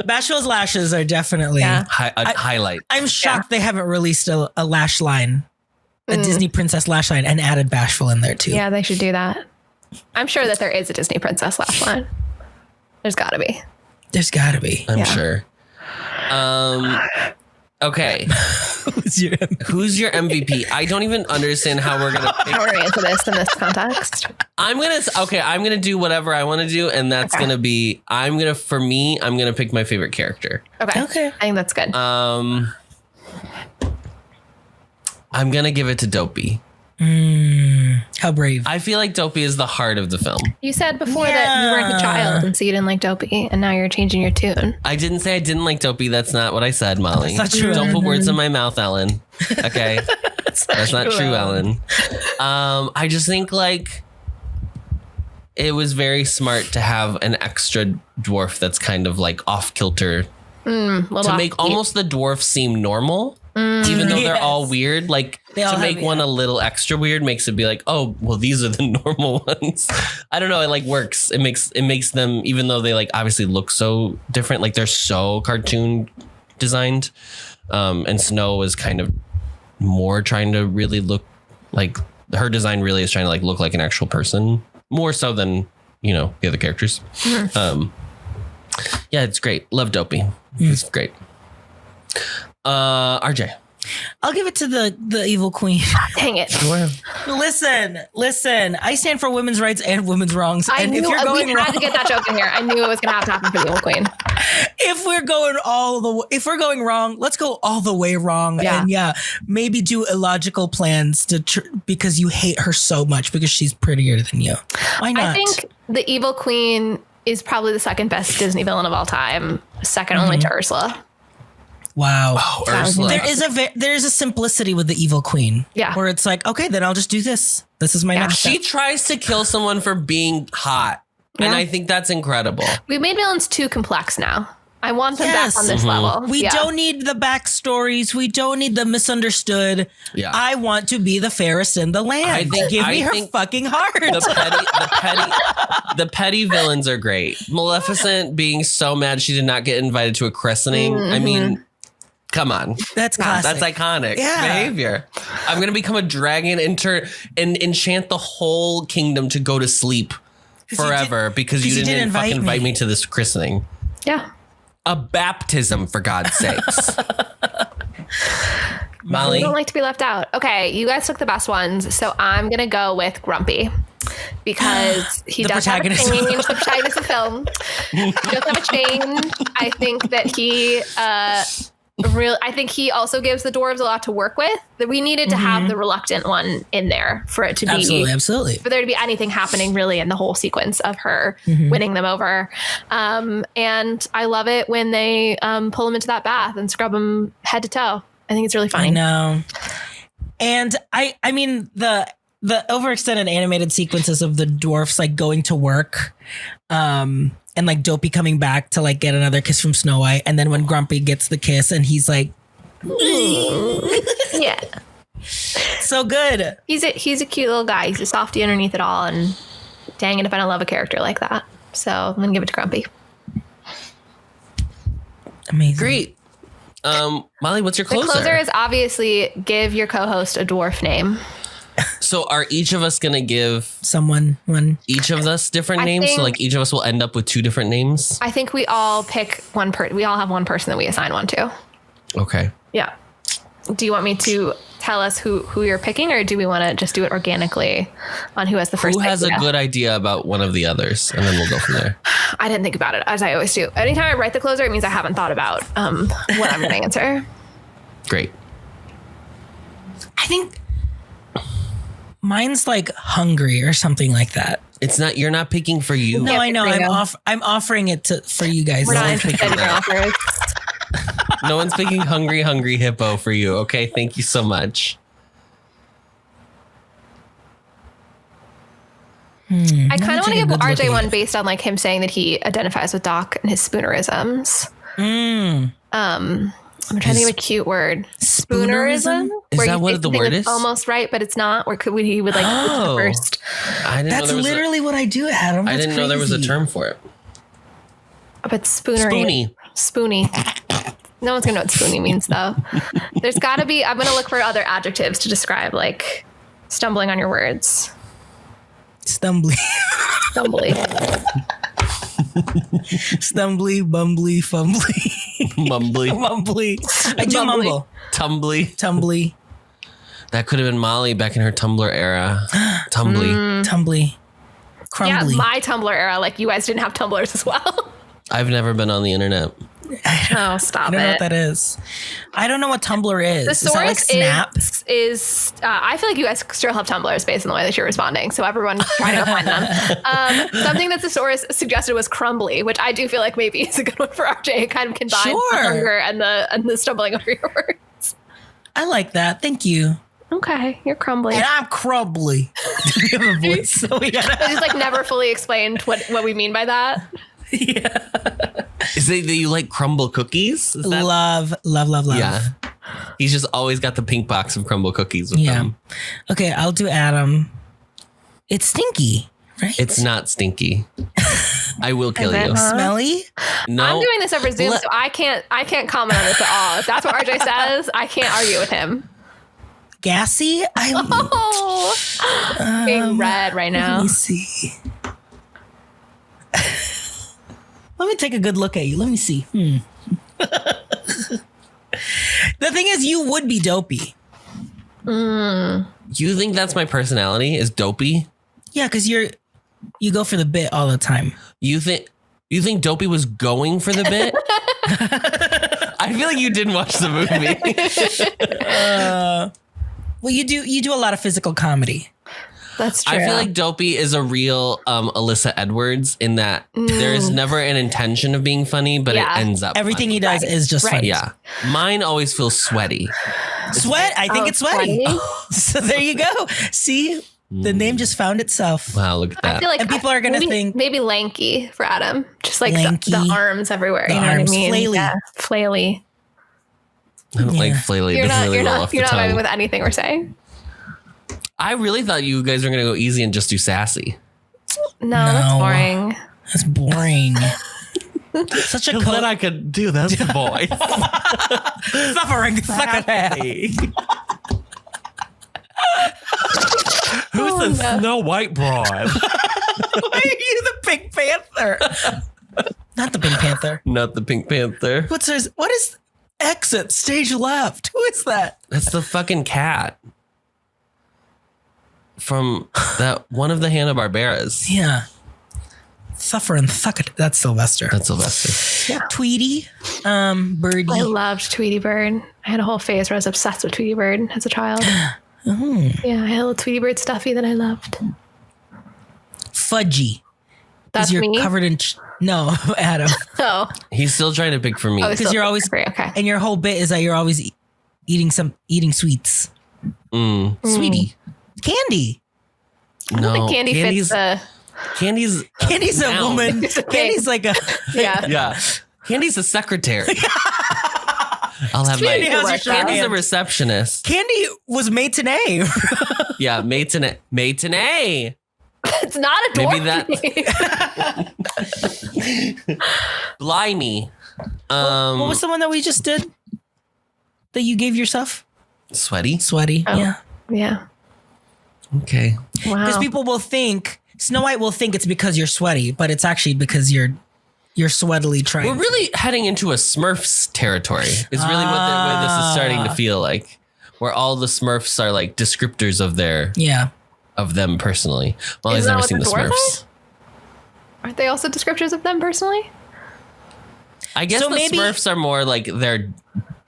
Bashful's lashes are definitely a highlight. I'm shocked they haven't released a lash line, a Disney princess lash line, and added Bashful in there too. Yeah, they should do that. I'm sure that there is a Disney princess lash line. There's got to be. There's got to be. I'm sure. Okay. Who's your MVP? I don't even understand how we're gonna pick. How we're gonna answer this in this context. I'm gonna do whatever I want to do, and that's gonna be I'm gonna pick my favorite character. Okay. I think that's good. I'm gonna give it to Dopey. How brave. I feel like Dopey is the heart of the film. You said before that you weren't a child and so you didn't like Dopey, and now you're changing your tune. I didn't say I didn't like Dopey. That's not what I said, Molly. That's not true. Don't put words in my mouth, Ellen. Okay. That's not true, Ellen. I just think like it was very smart to have an extra dwarf that's kind of like off kilter to make almost the dwarfs seem normal. Even though they're all weird, like to make one a little extra weird makes it be like, oh, well, these are the normal ones. I don't know. It like works. It makes them, even though they like obviously look so different, like they're so cartoon designed. And Snow is kind of more trying to really look like her design really is trying to like look like an actual person more so than, the other characters. Yeah, it's great. Love Dopey. It's great. RJ. I'll give it to the evil queen. Dang it. Listen. I stand for women's rights and women's wrongs. I knew we had to get that joke in here. I knew it was going to have to happen for the evil queen. If we're going wrong, let's go all the way wrong. Yeah. And maybe do illogical plans because you hate her so much because she's prettier than you. Why not? I think the evil queen is probably the second best Disney villain of all time, second only to Ursula. Wow. Oh, Ursula. There's a simplicity with the evil queen. Yeah. Where it's like, okay, then I'll just do this. This is my next She step. tries to kill someone for being hot. And I think that's incredible. We've made villains too complex now. I want them back on this level. We don't need the backstories. We don't need the misunderstood. Yeah. I want to be the fairest in the land. Give me her fucking heart. The petty villains are great. Maleficent being so mad she did not get invited to a christening. I mean, come on. That's classic. That's iconic behavior. I'm going to become a dragon and enchant the whole kingdom to go to sleep forever because you didn't fucking invite me to this christening. Yeah. A baptism, for God's sakes. Molly? I don't like to be left out. Okay, you guys took the best ones, so I'm going to go with Grumpy. Because he does have a change. The protagonist of the film. He does have a change. I think that I think he also gives the dwarves a lot to work with. That we needed to have the reluctant one in there for it to be absolutely for there to be anything happening really in the whole sequence of her winning them over. And I love it when they pull him into that bath and scrub him head to toe. I think it's really funny. I know. And I mean the overextended animated sequences of the dwarfs like going to work. And like Dopey coming back to like get another kiss from Snow White. And then when Grumpy gets the kiss and he's like, yeah, so good. He's a cute little guy. He's a softie underneath it all. And dang it if I don't love a character like that. So I'm going to give it to Grumpy. Amazing. Great. Molly, what's your closer? The closer is obviously give your co-host a dwarf name. So are each of us going to give someone one? Each of us different names? So like each of us will end up with two different names? I think we all pick one person. We all have one person that we assign one to. Okay. Yeah. Do you want me to tell us who you're picking, or do we want to just do it organically on who has the first idea? Who has a good idea about one of the others? And then we'll go from there. I didn't think about it, as I always do. Anytime I write the closer, it means I haven't thought about what I'm going to answer. Great. I think mine's like hungry or something like that. It's not. You're not picking for you. No, I know. I'm offering it for you guys. We're not interested in your offers. No one's picking hungry hippo for you. Okay, thank you so much. I kind of want to give RJ one based on like him saying that he identifies with Doc and his spoonerisms. I'm trying to think of a cute word. Spoonerism? Is that what the word is? Almost right, but it's not. Or he would like first. I didn't That's know literally what I do, Adam. I didn't know there was a term for it. But spoonery. Spoony. No one's gonna know what spoony means though. There's gotta be, I'm gonna look for other adjectives to describe like stumbling on your words. Stumbly. Stumbly, bumbly, fumbly. Mumbly. Mumbly. I do mumble. Tumbly. That could have been Molly back in her Tumblr era. Tumbly. Crumbly. Yeah, my Tumblr era. Like you guys didn't have Tumblrs as well. I've never been on the internet. Oh, stop it. I don't know what that is. I don't know what Tumblr is. The source is that like Snap? Is I feel like you guys still have Tumblrs based on the way that you're responding. So everyone try to go find them. Something that the source suggested was Crumbly, which I do feel like maybe is a good one for RJ. It kind of combines the hunger and the stumbling over your words. I like that. Thank you. Okay, you're Crumbly. And I'm Crumbly. We have a voice, so we gotta... I just like never fully explained what we mean by that. Yeah. Is it that you like crumble cookies? Is that... Love. Yeah. He's just always got the pink box of crumble cookies with him. Okay, I'll do Adam. It's stinky, right? It's not stinky. I will kill you. Smelly? No. I'm doing this over Zoom, so I can't comment on this at all. If that's what RJ says, I can't argue with him. Gassy? Being red right now. Let me see. Let me take a good look at you. Let me see. The thing is, you would be dopey. You think that's my personality? Is dopey? Yeah, because you go for the bit all the time. You think Dopey was going for the bit? I feel like you didn't watch the movie. Well, you do a lot of physical comedy. That's true. I feel like Dopey is a real Alyssa Edwards in that there is never an intention of being funny, but it ends up everything funny. he does is just funny. Yeah. Mine always feels sweaty. Sweat. I think it's sweaty. So there you go. See, the name just found itself. Wow, look at that. I feel like and people are going to think maybe lanky for Adam. Just like the arms everywhere. You know what I mean? Flaily. Yeah, flaily. I don't like flaily. You're not tongue. vibing with anything we're saying. I really thought you guys were going to go easy and just do sassy. No, that's boring. That's boring. Such a That I could do. That's the voice. suffering. Who's the Snow White broad? Why are you the Pink Panther? Not the Pink Panther. Not the Pink Panther. What is exit stage left? Who is that? That's the fucking cat from that one of the Hanna-Barberas. Yeah. Suffering. That's Sylvester. That's Sylvester. Yeah. Tweety. Birdie. I loved Tweety Bird. I had a whole phase where I was obsessed with Tweety Bird as a child. Oh. Yeah, I had a little Tweety Bird stuffy that I loved. Fudgy. That's you're me? covered in no, Adam. Oh. He's still trying to pick for me. Because you're always okay. And your whole bit is that you're always eating sweets. Sweetie. Candy. I don't think Candy fits the... Candy's a noun. woman. Candy's like a Yeah. Yeah. Candy's a secretary. I'll have Candy has my a short Candy's a hand. receptionist. Candy was matinee. Yeah, matinee. It's not a Maybe dwarf. Blimey. What was the one that we just did? That you gave yourself? Sweaty. Sweaty. Oh. Yeah. Yeah. Okay. Wow. Because people will think Snow White will think it's because you're sweaty, but it's actually because you're sweatily trying. We're really heading into a Smurfs territory. Is really what this is starting to feel like, where all the Smurfs are like descriptors of of them personally. Well, I've never seen the Smurfs. Aren't they also descriptors of them personally? I guess So the maybe- Smurfs are more like their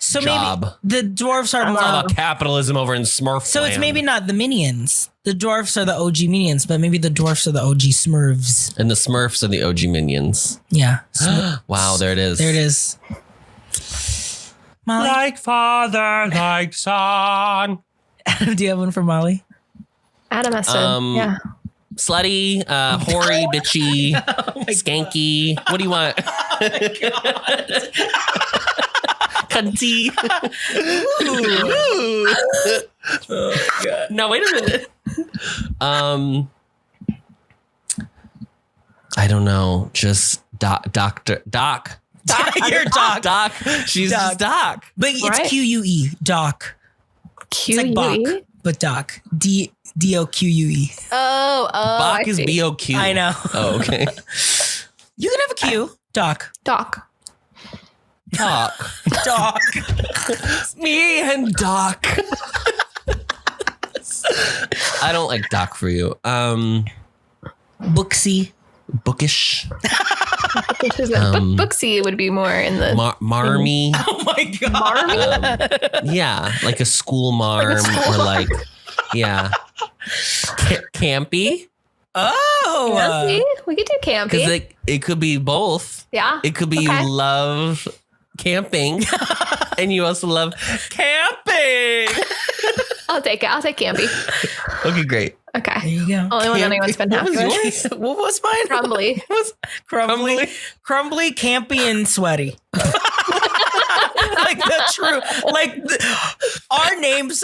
so job. maybe the dwarves are It's all more. about capitalism over in Smurf. So it's maybe not the minions. The dwarfs are the OG minions, but maybe the dwarfs are the OG Smurfs. And the Smurfs are the OG minions. Yeah. Wow, there it is. There it is. Molly, Like father, like son. do you have one for Molly? Adam has to. Yeah. Slutty, hoary, bitchy, skanky. What do you want? Cunty. No, wait a minute. I don't know. Just Doc. You're Doc. Doc. She's Doc. just Doc. But it's Right. QUE. Doc. It's like Bach, but Doc. DOQUE. Oh, Bach I is see. BOQ. I know. Oh, okay. You can have a Q. Doc. Doc. Doc. Doc. Me and Doc. I don't like Doc for you. Booksy. Bookish. Booksy would be more in the Marmy. Oh my God. Yeah, like a school marm or like, yeah. Campy. Oh. campy. We could do campy. Because it could be both. Yeah. It could be Okay. you love camping and you also love camping. I'll take it. I'll take campy. Okay, great. Okay. There you go. Only one anyone's been What happy was with. yours? What was mine? Crumbly. Crumbly, campy, and sweaty. Like the true,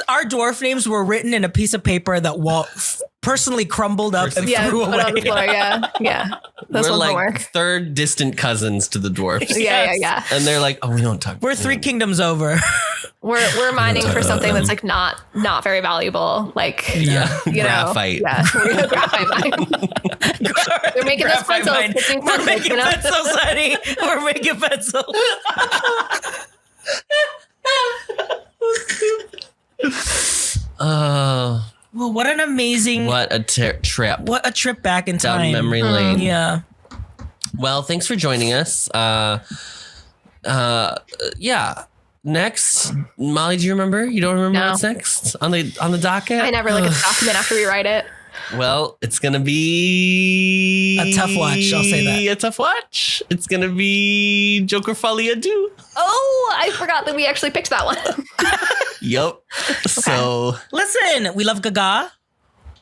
our dwarf names were written in a piece of paper that personally crumbled up and Yeah, threw put away. on the floor. Yeah. Yeah. This We're one's like work. third distant cousins to the dwarfs. Yeah. And they're like, oh, we don't talk. We're 3 kingdoms over. We're mining for something that's like not very valuable. Like, Yeah. you know. Graphite. Yeah. We're gonna graphite mine. They're making those Graphite pencils. mine. Pitching We're pencils, making you know? pencils, honey. We're making pencils. Well, what an amazing, What a trip what a trip back in down time. memory lane. Yeah. Well, thanks for joining us. Yeah. Next, Molly, do you remember? You don't remember No. what's next on the docket? I never look at the document after we write it. Well, it's going to be a tough watch. I'll say that. A tough watch. It's going to be Joker Folie à Deux. Oh, I forgot that we actually picked that one. Yep. Okay. So listen, we love Gaga.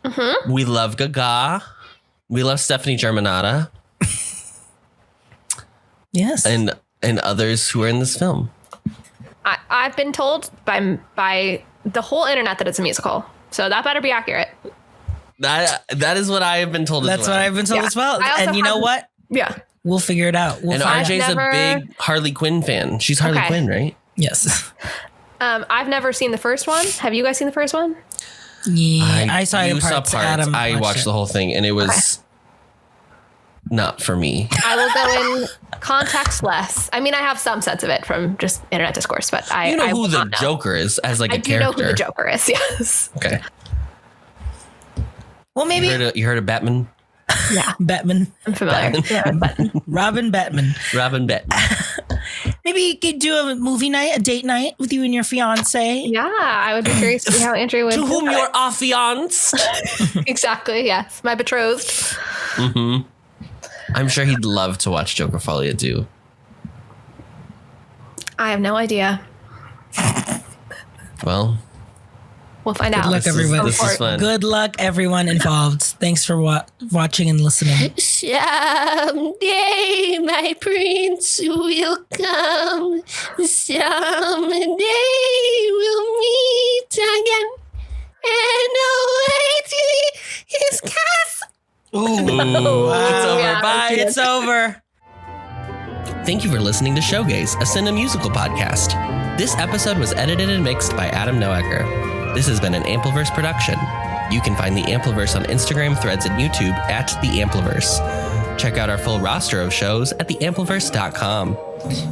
Mm-hmm. We love Gaga. We love Stephanie Germanotta. Yes. And others who are in this film. I've been told by the whole internet that it's a musical. So that better be accurate. That is what I have been told That's as well. what I've been told as well. And you know what? Yeah. We'll figure it out. And RJ's a big Harley Quinn fan. She's Harley Quinn, right? Yes. I've never seen the first one. Have you guys seen the first one? Yeah, I saw you parts. saw parts. Adam I watched the whole thing, and it was not for me. I will go in contextless. I mean, I have some sense of it from just internet discourse, but I know who the know. Joker is as like a character. I do know who the Joker is. Yes. Okay. Well, maybe you heard of Batman. Yeah, Batman. I'm familiar. Batman. Robin Batman. Robin Batman. Maybe you could do a movie night, a date night with you and your fiance. Yeah, I would be curious to see how Andrew would. To whom you're affianced. Exactly. Yes, my betrothed. Mm-hmm. I'm sure he'd love to watch Joker Folie à Deux. I have no idea. Well, we'll find out. Good luck, everyone. This is fun. Good luck, everyone involved. Thanks for watching and listening. Someday my prince will come. Someday we'll meet again. And away to his castle. Ooh, it's over. Yeah, Bye. It's over. Thank you for listening to Showgaze, a Cine Musical podcast. This episode was edited and mixed by Adam Noecker. This has been an Ampliverse production. You can find the Ampliverse on Instagram, Threads, and YouTube at the Ampliverse. Check out our full roster of shows at theampliverse.com.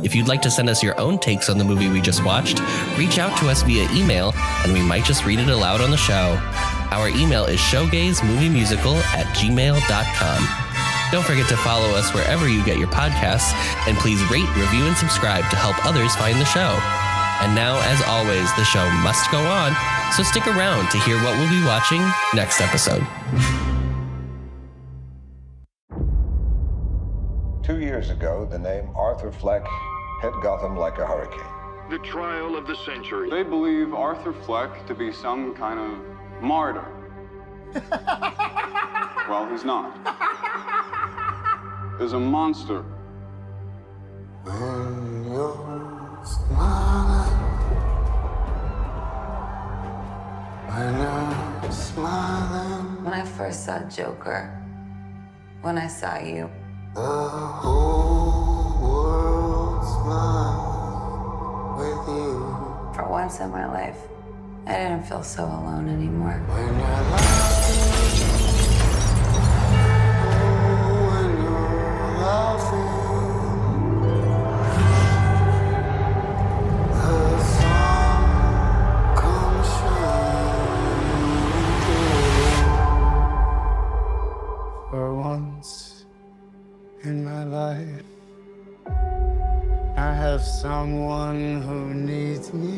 If you'd like to send us your own takes on the movie we just watched, reach out to us via email, and we might just read it aloud on the show. Our email is showgazemoviemusical@gmail.com. Don't forget to follow us wherever you get your podcasts, and please rate, review, and subscribe to help others find the show. And now, as always, the show must go on, so stick around to hear what we'll be watching next episode. 2 years ago, the name Arthur Fleck hit Gotham like a hurricane. The trial of the century. They believe Arthur Fleck to be some kind of martyr. Well, he's not. There's a monster. When you're smiling, when you're smiling. When I first saw Joker, when I saw you, the whole world smiles with you. for once in my life, I didn't feel so alone anymore. When you're laughing, oh, when you're laughing, the sun comes shining through. For once in my life, I have someone who needs me.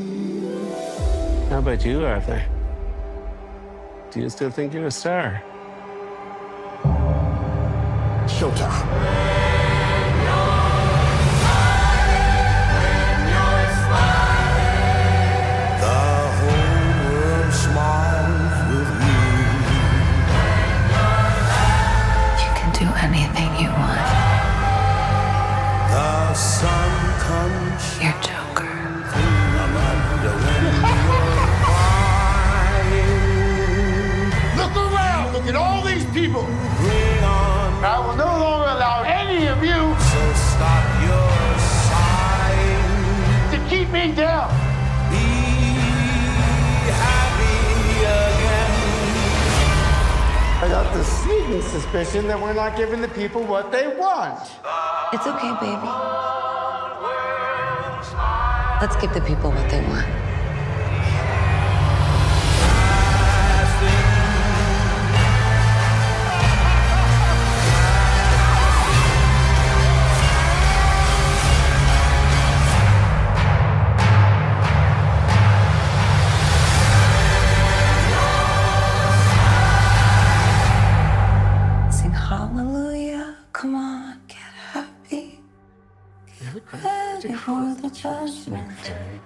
How about you, Arthur? Do you still think you're a star? Showtime. Anything you want. The sun comes. You're Joker. Look around. Look at all these people. I will no longer allow any of you So stop your sighing. to keep me down. Be happy again. I got the sneaking suspicion that we're not giving the people what they want. It's okay, baby. Let's give the people what they want. Judgment Day.